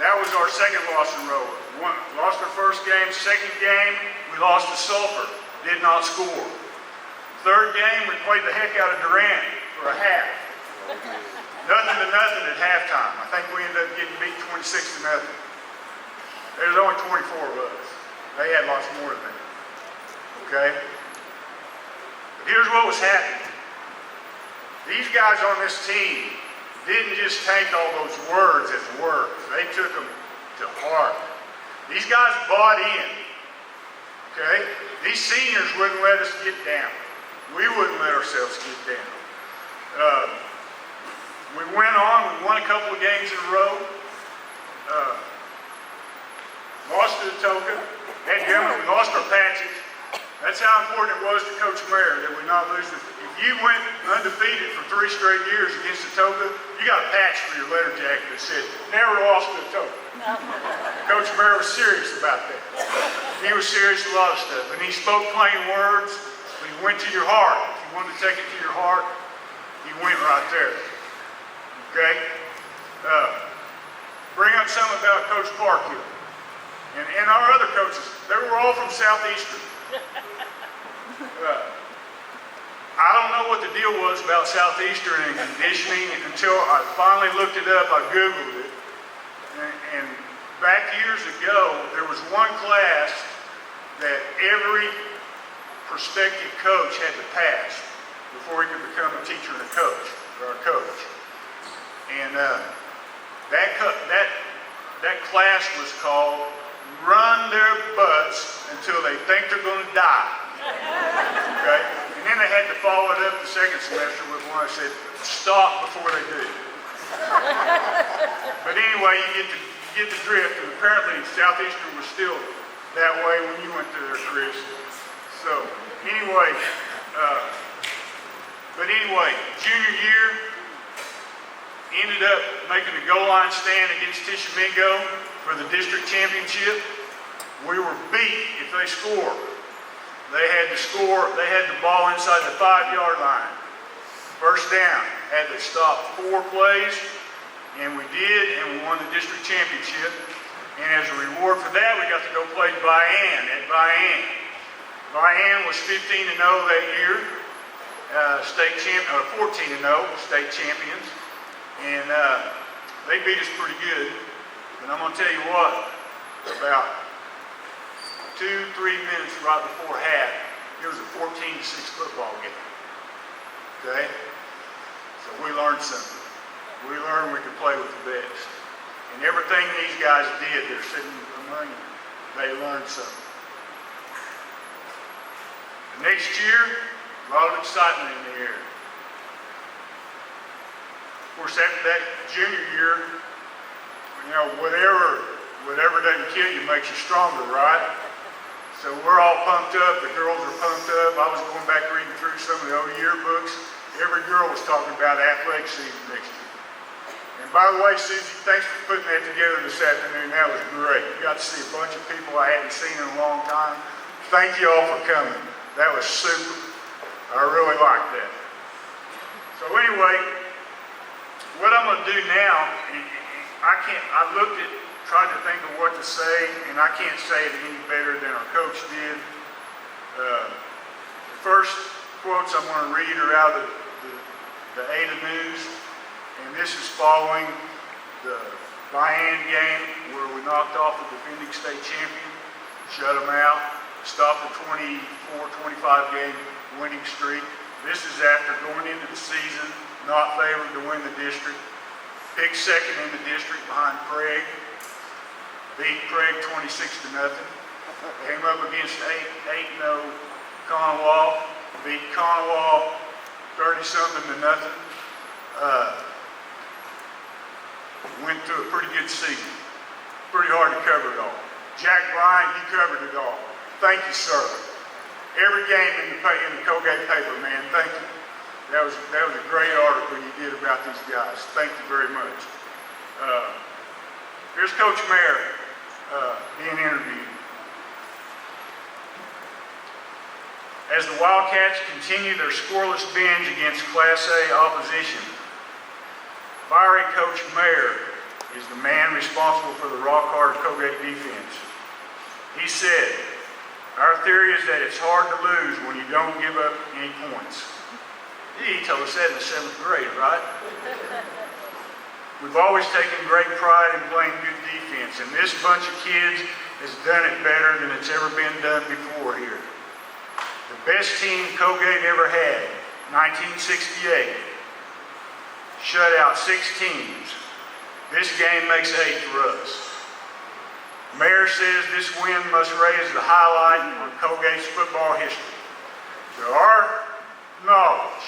That was our second loss in a row. Lost our first game. Second game, we lost to Sulphur. Did not score. Third game, we played the heck out of Durant for a half. Nothing to nothing at halftime. I think we ended up getting beat 26-0. There was only 24 of us. They had lots more than that. Okay? But here's what was happening. These guys on this team didn't just take all those words as words. They took them to heart. These guys bought in. Okay? These seniors wouldn't let us get down. We wouldn't let ourselves get down. We went on, we won a couple of games in a row. Lost to Atoka. We lost our patches. That's how important it was to Coach Mayer that we not lose. If you went undefeated for 3 straight years against Atoka, you got a patch for your letter jacket that said, never lost to Atoka. Coach Mayer was serious about that. He was serious with a lot of stuff. And he spoke plain words, but he went to your heart. If you wanted to take it to your heart, he went right there. Okay? Bring up something about Coach Parkhill. And our other coaches, they were all from Southeastern. I don't know what the deal was about Southeastern and conditioning until I finally looked it up. I Googled it. And back years ago, there was one class that every prospective coach had to pass before he could become a teacher and a coach, or a coach. And that class was called Run Their Butts Until They Think They're Going to Die. Okay? And then they had to follow it up the second semester with one that said, stop before they do. But anyway, you get the drift, and apparently Southeastern was still that way when you went there, Chris. So, anyway, junior year, ended up making a goal line stand against Tisha for the district championship. We were beat if they scored. They had to score, they had the ball inside the 5-yard line. First down, had to stop 4 plays, and we did, and we won the district championship. And as a reward for that, we got to go play Bayan at Bayan. Bayan was 15-0 that year, 14-0, state champions. And they beat us pretty good. But I'm going to tell you what, about 2-3 minutes right before half, it was a 14-6 football game. Okay? So we learned something. We learned we could play with the best. And everything these guys did, they're sitting among you, they learned something. The next year, a lot of excitement in the air. Of course, after that junior year, you know, whatever doesn't kill you makes you stronger, right? So we're all pumped up. The girls are pumped up. I was going back reading through some of the old yearbooks. Every girl was talking about athletic season next year. And by the way, Susie, thanks for putting that together this afternoon. That was great. You got to see a bunch of people I hadn't seen in a long time. Thank you all for coming. That was super. I really liked that. So anyway, what I'm going to do now, I tried to think of what to say, and I can't say it any better than our coach did. The first quotes I'm going to read are out of the Ada News, and this is following the buy-in game where we knocked off the defending state champion, shut them out, stopped the 24-25 game winning streak. This is after going into the season not favored to win the district, picked second in the district behind Craig, beat Craig 26-0, came up against 8-0 Conwall, beat Conwall 30-something to nothing. Went through a pretty good season. Pretty hard to cover it all. Jack Bryant, you covered it all. Thank you, sir. Every game in the Coalgate paper, man. Thank you. That was a great article you did about these guys. Thank you very much. Here's Coach Mayer being interviewed. As the Wildcats continue their scoreless binge against Class A opposition, fiery Coach Mayer is the man responsible for the rock-hard Coalgate defense. He said, "Our theory is that it's hard to lose when you don't give up any points." He told us that in the 7th grade, right? We've always taken great pride in playing good defense, and this bunch of kids has done it better than it's ever been done before here. The best team Coalgate ever had, 1968, shut out 6 teams. This game makes 8 for us. Mayor says this win must raise the highlight on Coalgate's football history. To our knowledge,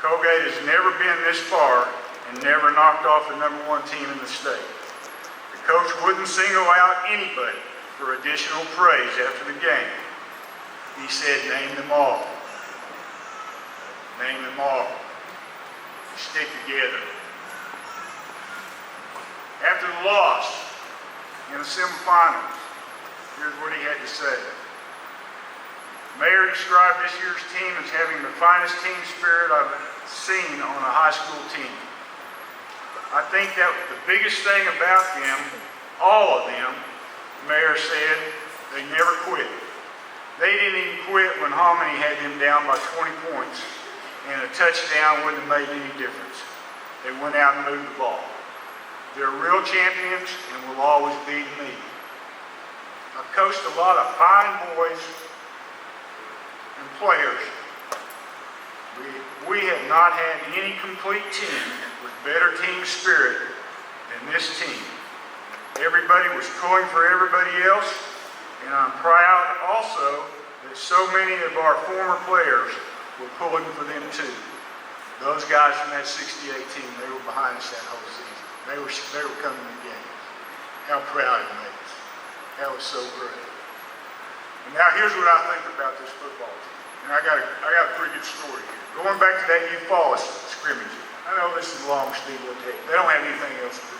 Coalgate has never been this far and never knocked off the #1 team in the state. The coach wouldn't single out anybody for additional praise after the game. He said, "Name them all. Name them all. Stick together." After the loss in the semifinals, here's what he had to say. Mayor described this year's team as having the finest team spirit I've seen on a high school team. I think that the biggest thing about them, all of them, Mayor said, they never quit. They didn't even quit when Hominy had them down by 20 points, and a touchdown wouldn't have made any difference. They went out and moved the ball. They're real champions and will always be to me. I've coached a lot of fine boys and players. We have not had any complete team with better team spirit than this team. Everybody was pulling for everybody else, and I'm proud also that so many of our former players were pulling for them too. Those guys from that 68 team, they were behind us that whole season. They were coming to games. How proud it made us. That was so great. And now here's what I think about this football team. And I got a pretty good story here. Going back to that youth fall scrimmage. I know this is long, Steve will take. They don't have anything else to do.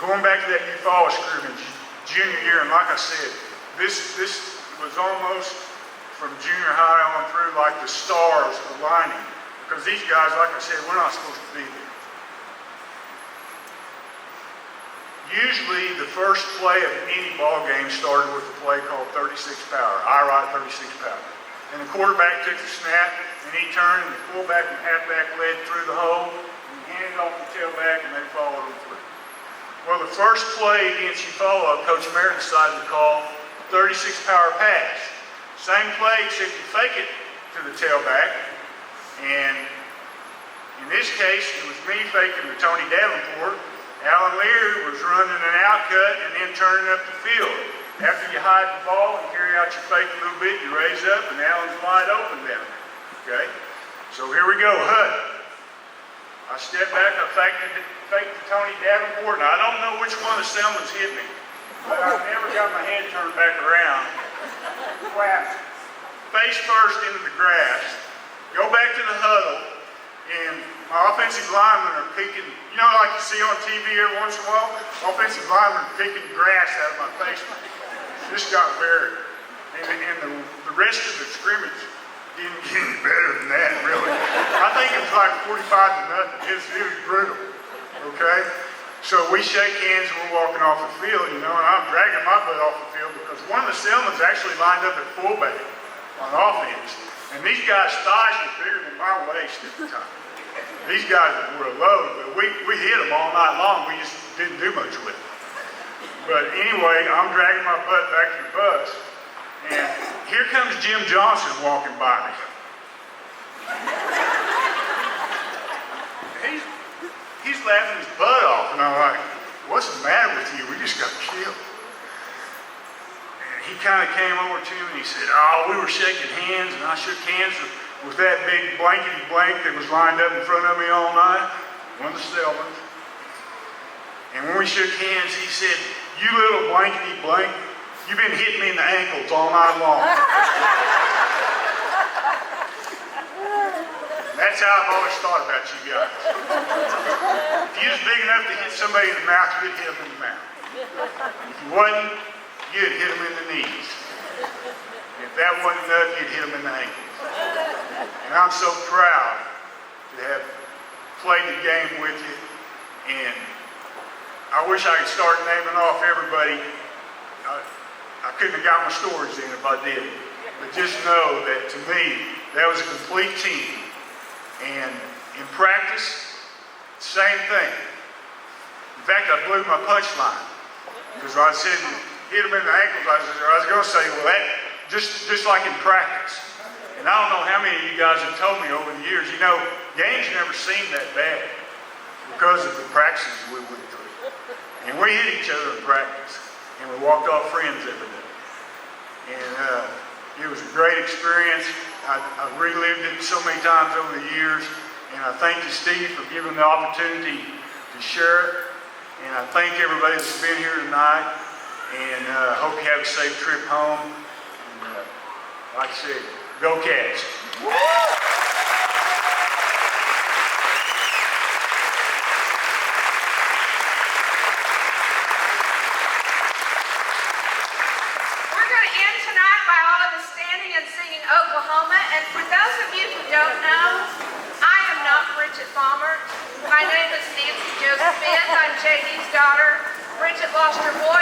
Going back to that youth fall scrimmage, junior year, and like I said, this was almost from junior high on through like the stars aligning. Because these guys, like I said, we're not supposed to be there. Usually, the first play of any ball game started with a play called 36 power. I write 36 power. And the quarterback took the snap, and he turned, and the fullback and halfback led through the hole, and handed it off the tailback, and they followed them through. Well, the first play against Eufaula, Coach Mayer decided to call 36 power pass. Same play, except you fake it to the tailback. And in this case, it was me faking to Tony Davenport. Alan Lear was running an outcut and then turning up the field. After you hide the ball and carry out your fake a little bit, you raise up, and Alan's wide open down there. Okay? So here we go, hut. I step back, I fake to Tony Davenport. Now, I don't know which one of the Selmans hit me, but I never got my head turned back around. Flat, face first into the grass, go back to the huddle, and my offensive linemen are picking, you know, like you see on TV every once in a while, offensive linemen are picking grass out of my face. This got buried. And the rest of the scrimmage didn't get any better than that, really. I think it was like 45-0. It was brutal, okay? So we shake hands and we're walking off the field, you know, and I'm dragging my butt off the field because one of the Selmans actually lined up at fullback on offense. And these guys' thighs were bigger than my waist at the time. These guys were loaded, but we hit them all night long. We just didn't do much with them. But anyway, I'm dragging my butt back to the bus, and here comes Jim Johnson walking by me. He's laughing his butt off, and I'm like, what's the matter with you? We just got killed. And he kind of came over to me and he said, oh, we were shaking hands, and I shook hands with that big blankety blank that was lined up in front of me all night, one of the Selmans. And when we shook hands, he said, you little blankety blank, you've been hitting me in the ankles all night long. That's how I've always thought about you guys. If you was big enough to hit somebody in the mouth, you'd hit them in the mouth. If you wasn't, you'd hit them in the knees. If that wasn't enough, you'd hit them in the ankles. And I'm so proud to have played the game with you. And I wish I could start naming off everybody. I couldn't have got my stories in if I did. But just know that to me, that was a complete team. And in practice, same thing. In fact, I blew my punchline. Because I said, hit him in the ankles. I was going to say, well, that just like in practice. And I don't know how many of you guys have told me over the years, you know, games never seemed that bad because of the practices we went through. And we hit each other in practice. And we walked off friends every day. And it was a great experience. I've relived it so many times over the years. And I thank you, Steve, for giving the opportunity to share it. And I thank everybody that's been here tonight. And I hope you have a safe trip home. And like I said, go Cats. Oklahoma, and for those of you who don't know, I am not Bridget Palmer. My name is Nancy Joseph Benz. I'm JD's daughter. Bridget lost her voice.